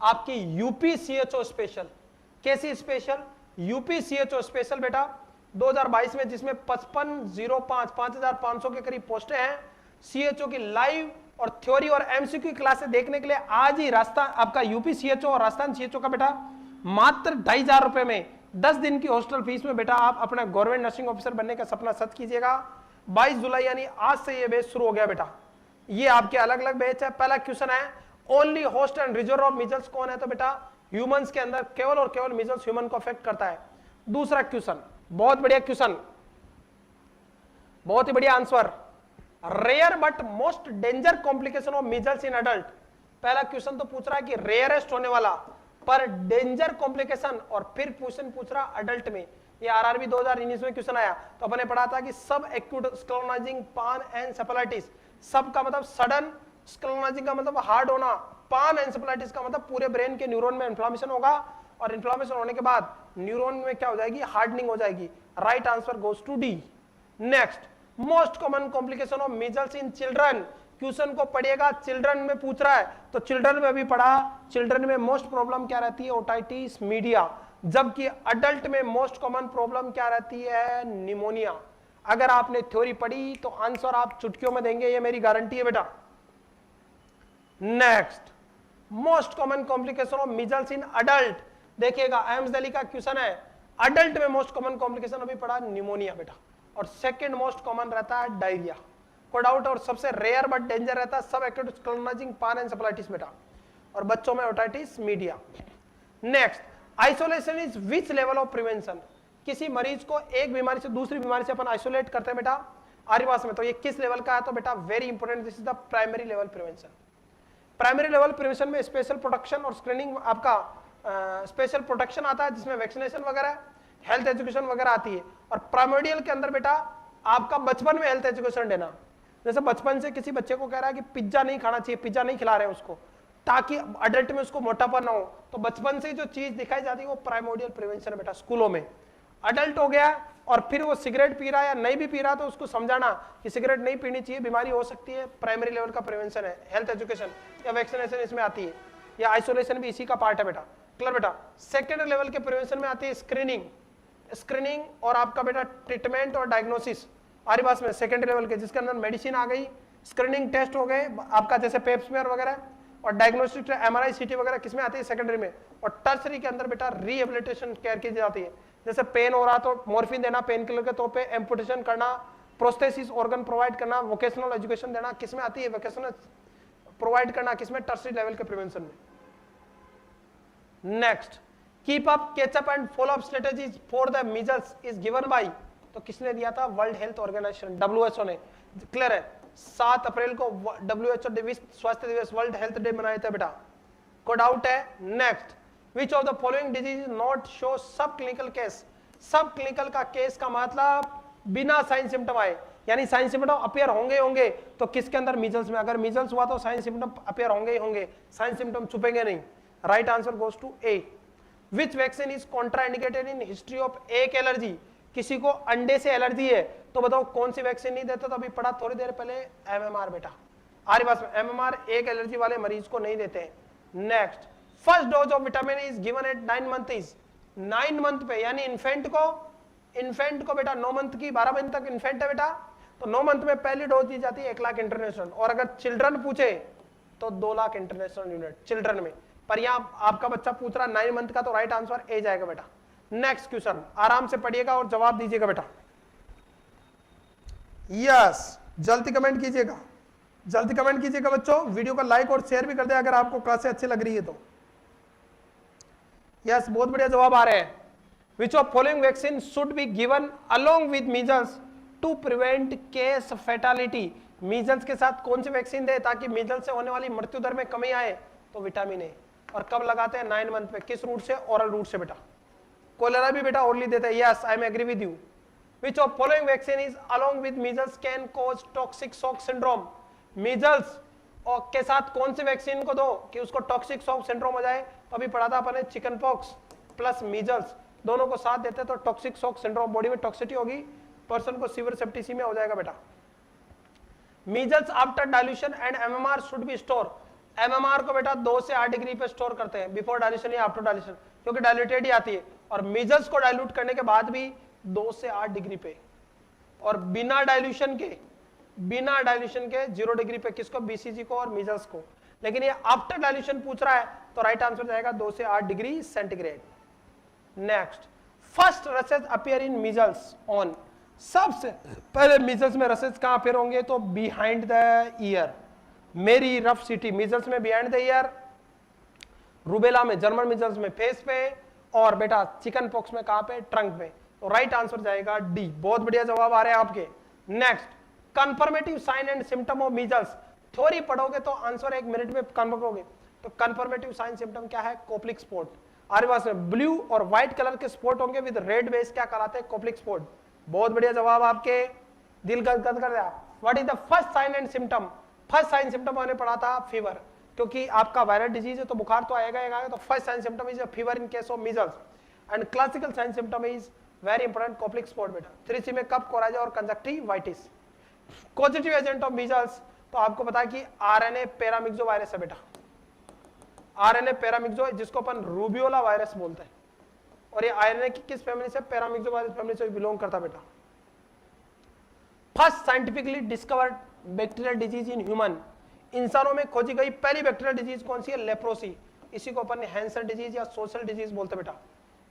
A: आपकी यूपीसीएचओ स्पेशल, कैसी स्पेशल, यूपीसीएचओ स्पेशल बेटा 2022 में, जिसमें 5505 के करीब पोस्टें हैं, सीएचओ की लाइव और थ्योरी और एमसीक्यू क्लासेस देखने के लिए आज ही राजस्थान आपका यूपीसीएचओ और राजस्थान सीएचओ का बेटा मात्र 2500 रुपए में 10 दिन की हॉस्टल फीस में बेटा आप अपना गवर्नमेंट नर्सिंग ऑफिसर बनने का सपना सच कीजिएगा। 22 जुलाई यानी आज से ये बैच शुरू हो गया बेटा, ये आपके अलग अलग बैच है। पहला क्वेश्चन है, only host and reservoir of measles कौन है, तो बेटा ह्यूमंस के अंदर केवल और केवल मीजल्स ह्यूमन को अफेक्ट करता है। दूसरा क्वेश्चन, बहुत बढ़िया क्वेश्चन, बहुत ही बढ़िया answer, rare but most danger complication of measles in adult. पहला क्वेश्चन तो पूछ रहा है कि रेयरेस्ट होने वाला पर डेंजर कॉम्प्लिकेशन, और फिर क्वेश्चन पूछ रहा अडल्ट में। ये आरआरबी 2019 में क्वेश्चन आया, तो अपने पढ़ा था कि सब एक्यूट स्क्लेरोनाइजिंग पान एनसेफेलाइटिस, सब का मतलब सडन, स्क्लेरोनाइजिंग का मतलब हार्ड होना, पान एनसेफेलाइटिस का मतलब पूरे ब्रेन के न्यूरॉन में इन्फ्लामेशन होगा और इन्फ्लामेशन होने के बाद न्यूरॉन में क्या हो जाएगी, हार्डनिंग हो जाएगी। Right answer goes to D. Next, most common complication of measles in children, question को पढ़िएगा, चिल्ड्रन में पूछ रहा है, तो चिल्ड्रन में भी पढ़ा, चिल्ड्रन में मोस्ट प्रॉब्लम क्या रहती है, ओटाइटिस मीडिया, जबकि अडल्ट में मोस्ट कॉमन प्रॉब्लम क्या रहती है, निमोनिया। अगर आपने थ्योरी पढ़ी तो आंसर आप चुटकियों में देंगे, ये मेरी गारंटी है बेटा। Next, most common complication of measles in adult, देखिएगा एम्स दिल्ली का क्वेश्चन है, अडल्ट में मोस्ट कॉमन कॉम्प्लिकेशन अभी पढ़ा निमोनिया बेटा, और सेकंड मोस्ट कॉमन रहता है डायरिया, कोई डाउट, और सबसे रेयर बट डेंजर रहता है सब एक्यूट स्क्लेरोनाइजिंग पान एनसेफेलाइटिस बेटा, और बच्चों में otitis media. Next, isolation is which level of prevention, किसी मरीज को एक बीमारी से दूसरी बीमारी से अपन आइसोलेट करते हैं बेटा आर्यवास में, तो ये किस लेवल का है, तो बेटा very important, this is the primary level prevention. Primary level prevention में स्पेशल प्रोटेक्शन और स्क्रीनिंग आपका स्पेशल प्रोटेक्शन आता है, जिसमें वैक्सीनेशन वगैरह, हेल्थ एजुकेशन वगैरह आती है, और प्राइमोडियल के अंदर बेटा आपका बचपन में हेल्थ एजुकेशन देना, जैसे बचपन से किसी बच्चे को कह रहा है कि पिज्जा नहीं खाना चाहिए, पिज्जा नहीं खिला रहे हैं उसको, ताकि अडल्ट में उसको मोटापा ना हो, तो बचपन से जो चीज दिखाई जाती है वो प्राइमोडियल प्रिवेंशन है बेटा स्कूलों में। अडल्ट हो गया और फिर वो सिगरेट पी रहा है या नहीं भी पी रहा, तो उसको समझाना कि सिगरेट नहीं पीनी चाहिए, बीमारी हो सकती है, प्राइमरी लेवल का प्रिवेंशन है, हेल्थ एजुकेशन या वैक्सीनेशन इसमें आती है, या आइसोलेशन भी इसी का पार्ट है बेटा, क्लियर बेटा। सेकेंड लेवल के प्रिवेंशन में आती है स्क्रीनिंग, स्क्रीनिंग और आपका बेटा ट्रीटमेंट और डायग्नोसिस आर्यवास में सेकेंड लेवल के, जिसके अंदर मेडिसिन आ गई, स्क्रीनिंग टेस्ट हो गए आपका जैसे पेप्समेयर वगैरह, और डायग्नोस्टिक एमआरआई सीटी वगैरह किसमें आती है, सेकेंडरी में। और टर्सरी के अंदर बेटा रिहेबिलिटेशन केयर की जाती है, जैसे पेन हो रहा तो मॉर्फिन देना पेन किलर के तौर पे, एम्पुटेशन करना, प्रोस्थेसिस ऑर्गन प्रोवाइड करना, वोकेशनल एजुकेशन देना, किसमें आती है? वोकेशनल प्रोवाइड करना, किसमें? टर्सरी लेवल के प्रिवेंशन में। Next, keep up catch up and follow up strategies for the measles is given by, तो किसने दिया था? वर्ल्ड हेल्थ ऑर्गेनाइजेशन, WHO ने। क्लियर है? 7 अप्रैल को WHO विश्व स्वास्थ्य दिवस, वर्ल्ड हेल्थ डे मनाया था बेटा, कोई डाउट है? Next, which of the following disease not show सब क्लिनिकल केस, सब क्लिनिकल का केस का मतलब बिना साइन सिम्टम आए, यानी साइन सिम्टम अपियर होंगे तो किसके अंदर? मीजल्स में। अगर मीजल्स हुआ तो साइन सिम्टम अपियर होंगे, साइन सिम्टम छुपेंगे नहीं। Right answer goes to A. Which vaccine is contraindicated in history of egg allergy, किसी को अंडे से एलर्जी है तो बताओ कौन सी वैक्सीन नहीं देते? तो अभी पढ़ा थोड़ी देर पहले, MMR बेटा, आरी पास में MMR एग एलर्जी वाले मरीज को नहीं देते हैं। Next, first dose of vitamin is given at 9 month is, 9 month पे, यानी इन्फेंट को बेटा 9 मंथ की 12 महीने तक इन्फेंट है बेटा, तो 9 मंथ में पहली डोज दी जाती है 1 लाख इंटरनेशनल, और अगर चिल्ड्रन पूछे तो 2 लाख इंटरनेशनल यूनिट चिल्ड्रन में। पर यहाँ आपका बच्चा पूछ रहा 9 मंथ का, तो राइट आंसर ए जाएगा बेटा। नेक्स्ट क्वेश्चन, आराम से पढ़िएगा और जवाब दीजिएगा बेटा। यस, जल्दी कमेंट कीजिएगा, जल्दी कमेंट कीजिएगा बच्चों, वीडियो को लाइक और शेयर भी कर दे अगर आपको क्लासें अच्छी लग रही है तो। यस, बहुत बढ़िया जवाब आ रहे हैं। Which of following vaccine should be given along with measles to prevent case fatality, measles के साथ कौन सी वैक्सीन दे ताकि मीजल्स से होने वाली मृत्यु दर में कमी आए? तो विटामिन ए। और कब लगाते हैं? 9 मंथ पे। किस रूट से? ओरल रूट से बेटा। कोलेरा भी बेटा ओरली देता है। Yes, I am agree with you. Which of following vaccine is along with measles can cause toxic shock syndrome, measles और के साथ कौन सी वैक्सीन को दो कि उसको टॉक्सिक शॉक सिंड्रोम हो जाए? तो अभी पढ़ा था अपने, चिकन पॉक्स प्लस मीजल्स दोनों को साथ देते तो टॉक्सिक शॉक सिंड्रोम, बॉडी में टॉक्सिटी होगी, पर्सन को सीवियर सेप्टिसीमिया हो जाएगा बेटा। Measles after dilution and MMR should be store, MMR को बेटा 2 से 8 डिग्री पे स्टोर करते हैं, बिफोर डाइल्यूशन या आफ्टर डाइल्यूशन, क्योंकि डाइल्यूटेड ही आती है, और मीजल्स को डाइल्यूट करने के बाद भी 2 से 8 डिग्री पे, और बिना डाइल्यूशन के 0 डिग्री पे, किसको? BCG को और मीजल्स को। लेकिन ये आफ्टर डाइल्यूशन पूछ रहा है तो राइट आंसर जाएगा 2 से 8 degree centigrade. Next, first रसेस appear in measles on, सबसे पहले मीजल्स में रसेस कहां अपीयर होंगे? तो बिहाइंड द ईयर, मेरी रफ सिटी, मीजल्स में बिहाइंड द ईयर, रूबेला में, जर्मन मीजल्स में फेस पे, और बेटा चिकन पॉक्स में कहां पे? ट्रंक पे। तो राइट आंसर जाएगा डी। बहुत बढ़िया जवाब आ रहे हैं आपके। Next, confirmative sign and symptom of measles, theory पढ़ोगे तो आंसर 1 मिनट में कंफर्म होगे। तो कंफर्मेटिव साइन सिम्टम क्या है? Koplik spot. आरे पास में ब्लू और व्हाइट कलर के स्पॉट होंगे विद रेड बेस, क्या कहलाते हैं? Koplik spot. बहुत बढ़िया जवाब आपके, दिल गदगद कर दिया। What is the first sign and symptom? First sign symptom मैंने पढ़ा था फीवर, क्योंकि आपका वायरल डिजीज है तो बुखार तो आएगा। तो first sign symptom is fever in case of measles, and classical sign symptom is very important Koplik spot बेटा। 3C में कफ, कोराइजा और conjunctivitis. Positive agent of measles तो आपको पता है कि RNA पैरामिक्सो वायरस है बेटा, RNA पैरामिक्सो, जिसको अपन रूबियोला वायरस बोलते हैं, और ये RNA की किस फैमिली से? पैरामिक्सो वायरस फैमिली से बिलोंग करता बेटा। First scientifically discovered bacterial disease in human, इंसानों में खोजी गई पहली बैक्टीरियल डिजीज कौन सी है? लेप्रोसी। इसी को अपन ने हैंसन डिजीज या सोशल डिजीज बोलते बेटा।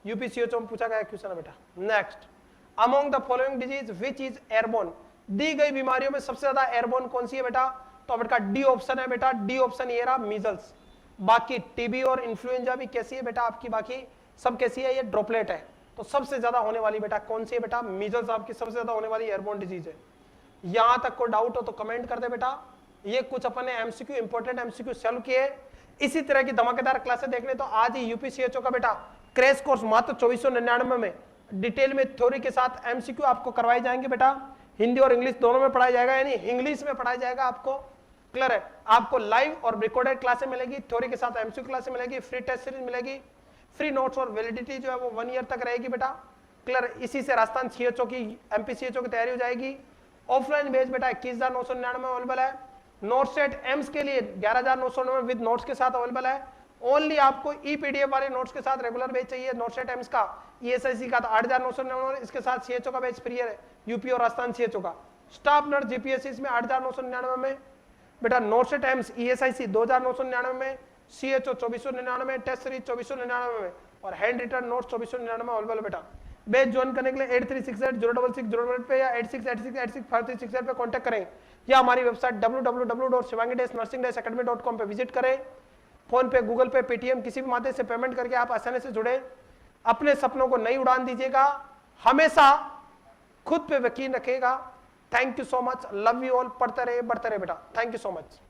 A: UPCHO में पूछा गया क्वेश्चन है बेटा। Next, among the following disease which is airborne, दी गई बीमारियों में सबसे ज्यादा एयरबोर्न कौन सी है बेटा? तो बेटा डी ऑप्शन है बेटा, डी ऑप्शन ये रहा, मीजल्स। बाकी टीबी और इन्फ्लुएंजा भी कैसी है बेटा आपकी? बाकी सब कैसी है? ये ड्रॉपलेट है। तो सबसे ज्यादा होने वाली बेटा कौन सी है बेटा? मीजल्स आपकी सबसे ज्यादा होने वाली एयरबोर्न डिजीज है। यहां तक कोई डाउट हो तो कमेंट कर दे बेटा। ये कुछ अपन ने MCQ, इंपॉर्टेंट MCQ सॉल्व किए। इसी तरह की धमाकेदार क्लासें देखने तो आज ही UPCHO का बेटा क्रैश कोर्स मात्र 2499 में डिटेल में थ्योरी के साथ MCQ आपको करवाए जाएंगे बेटा। हिंदी और इंग्लिश दोनों में पढ़ाया जाएगा, यानी इंग्लिश में पढ़ाया जाएगा आपको। क्लियर है? आपको लाइव और रिकॉर्डेड क्लासें मिलेगी, थ्योरी के साथ MCQ क्लासें मिलेगी, फ्री टेस्ट सीरीज मिलेगी, फ्री नोट्स और वैलिडिटी जो है वो 1 ईयर तक रहेगी बेटा। क्लियर? इसी से राजस्थान CHO की, MPCHO की तैयारी हो जाएगी। ऑफलाइन बेच बेटा 21,999 में अवेलेबल है। नोट सेट एम्स के लिए 11,999 विद नोट्स के साथ अवेलेबल है। ओनली आपको PDF वाले नोट्स के साथ रेगुलर बेच चाहिए। नोट सेट एम्स का, ESIC का 8,999, इसके साथ CHO का बेच फ्री है, UP और राजस्थान CHO का। स्टाफ नर्स GPSC में 8,999 में बेटा। नोट सेट एम्स ESIC 2,999 में, CHO 2,499 में, टेस्ट सीरीज 2,499 में, और हैंड रिटर्न नोट्स 2,499 में अवेलेबल बेटा। बैच ज्वाइन करने के लिए 8368066088 पे या 8686865368 पे कांटेक्ट करें या हमारी वेबसाइट www.shivangi-nursing-academy.com पे विजिट करें। फोन पे, गूगल पे, पेटीएम किसी भी माध्यम से पेमेंट करके आप आसानी से जुड़े। अपने सपनों को नई उड़ान दीजिएगा, हमेशा खुद पे यकीन रखिएगा। Thank you so much, love you all. पढ़ते रहे, बढ़ते रहे बेटा। Thank you so much.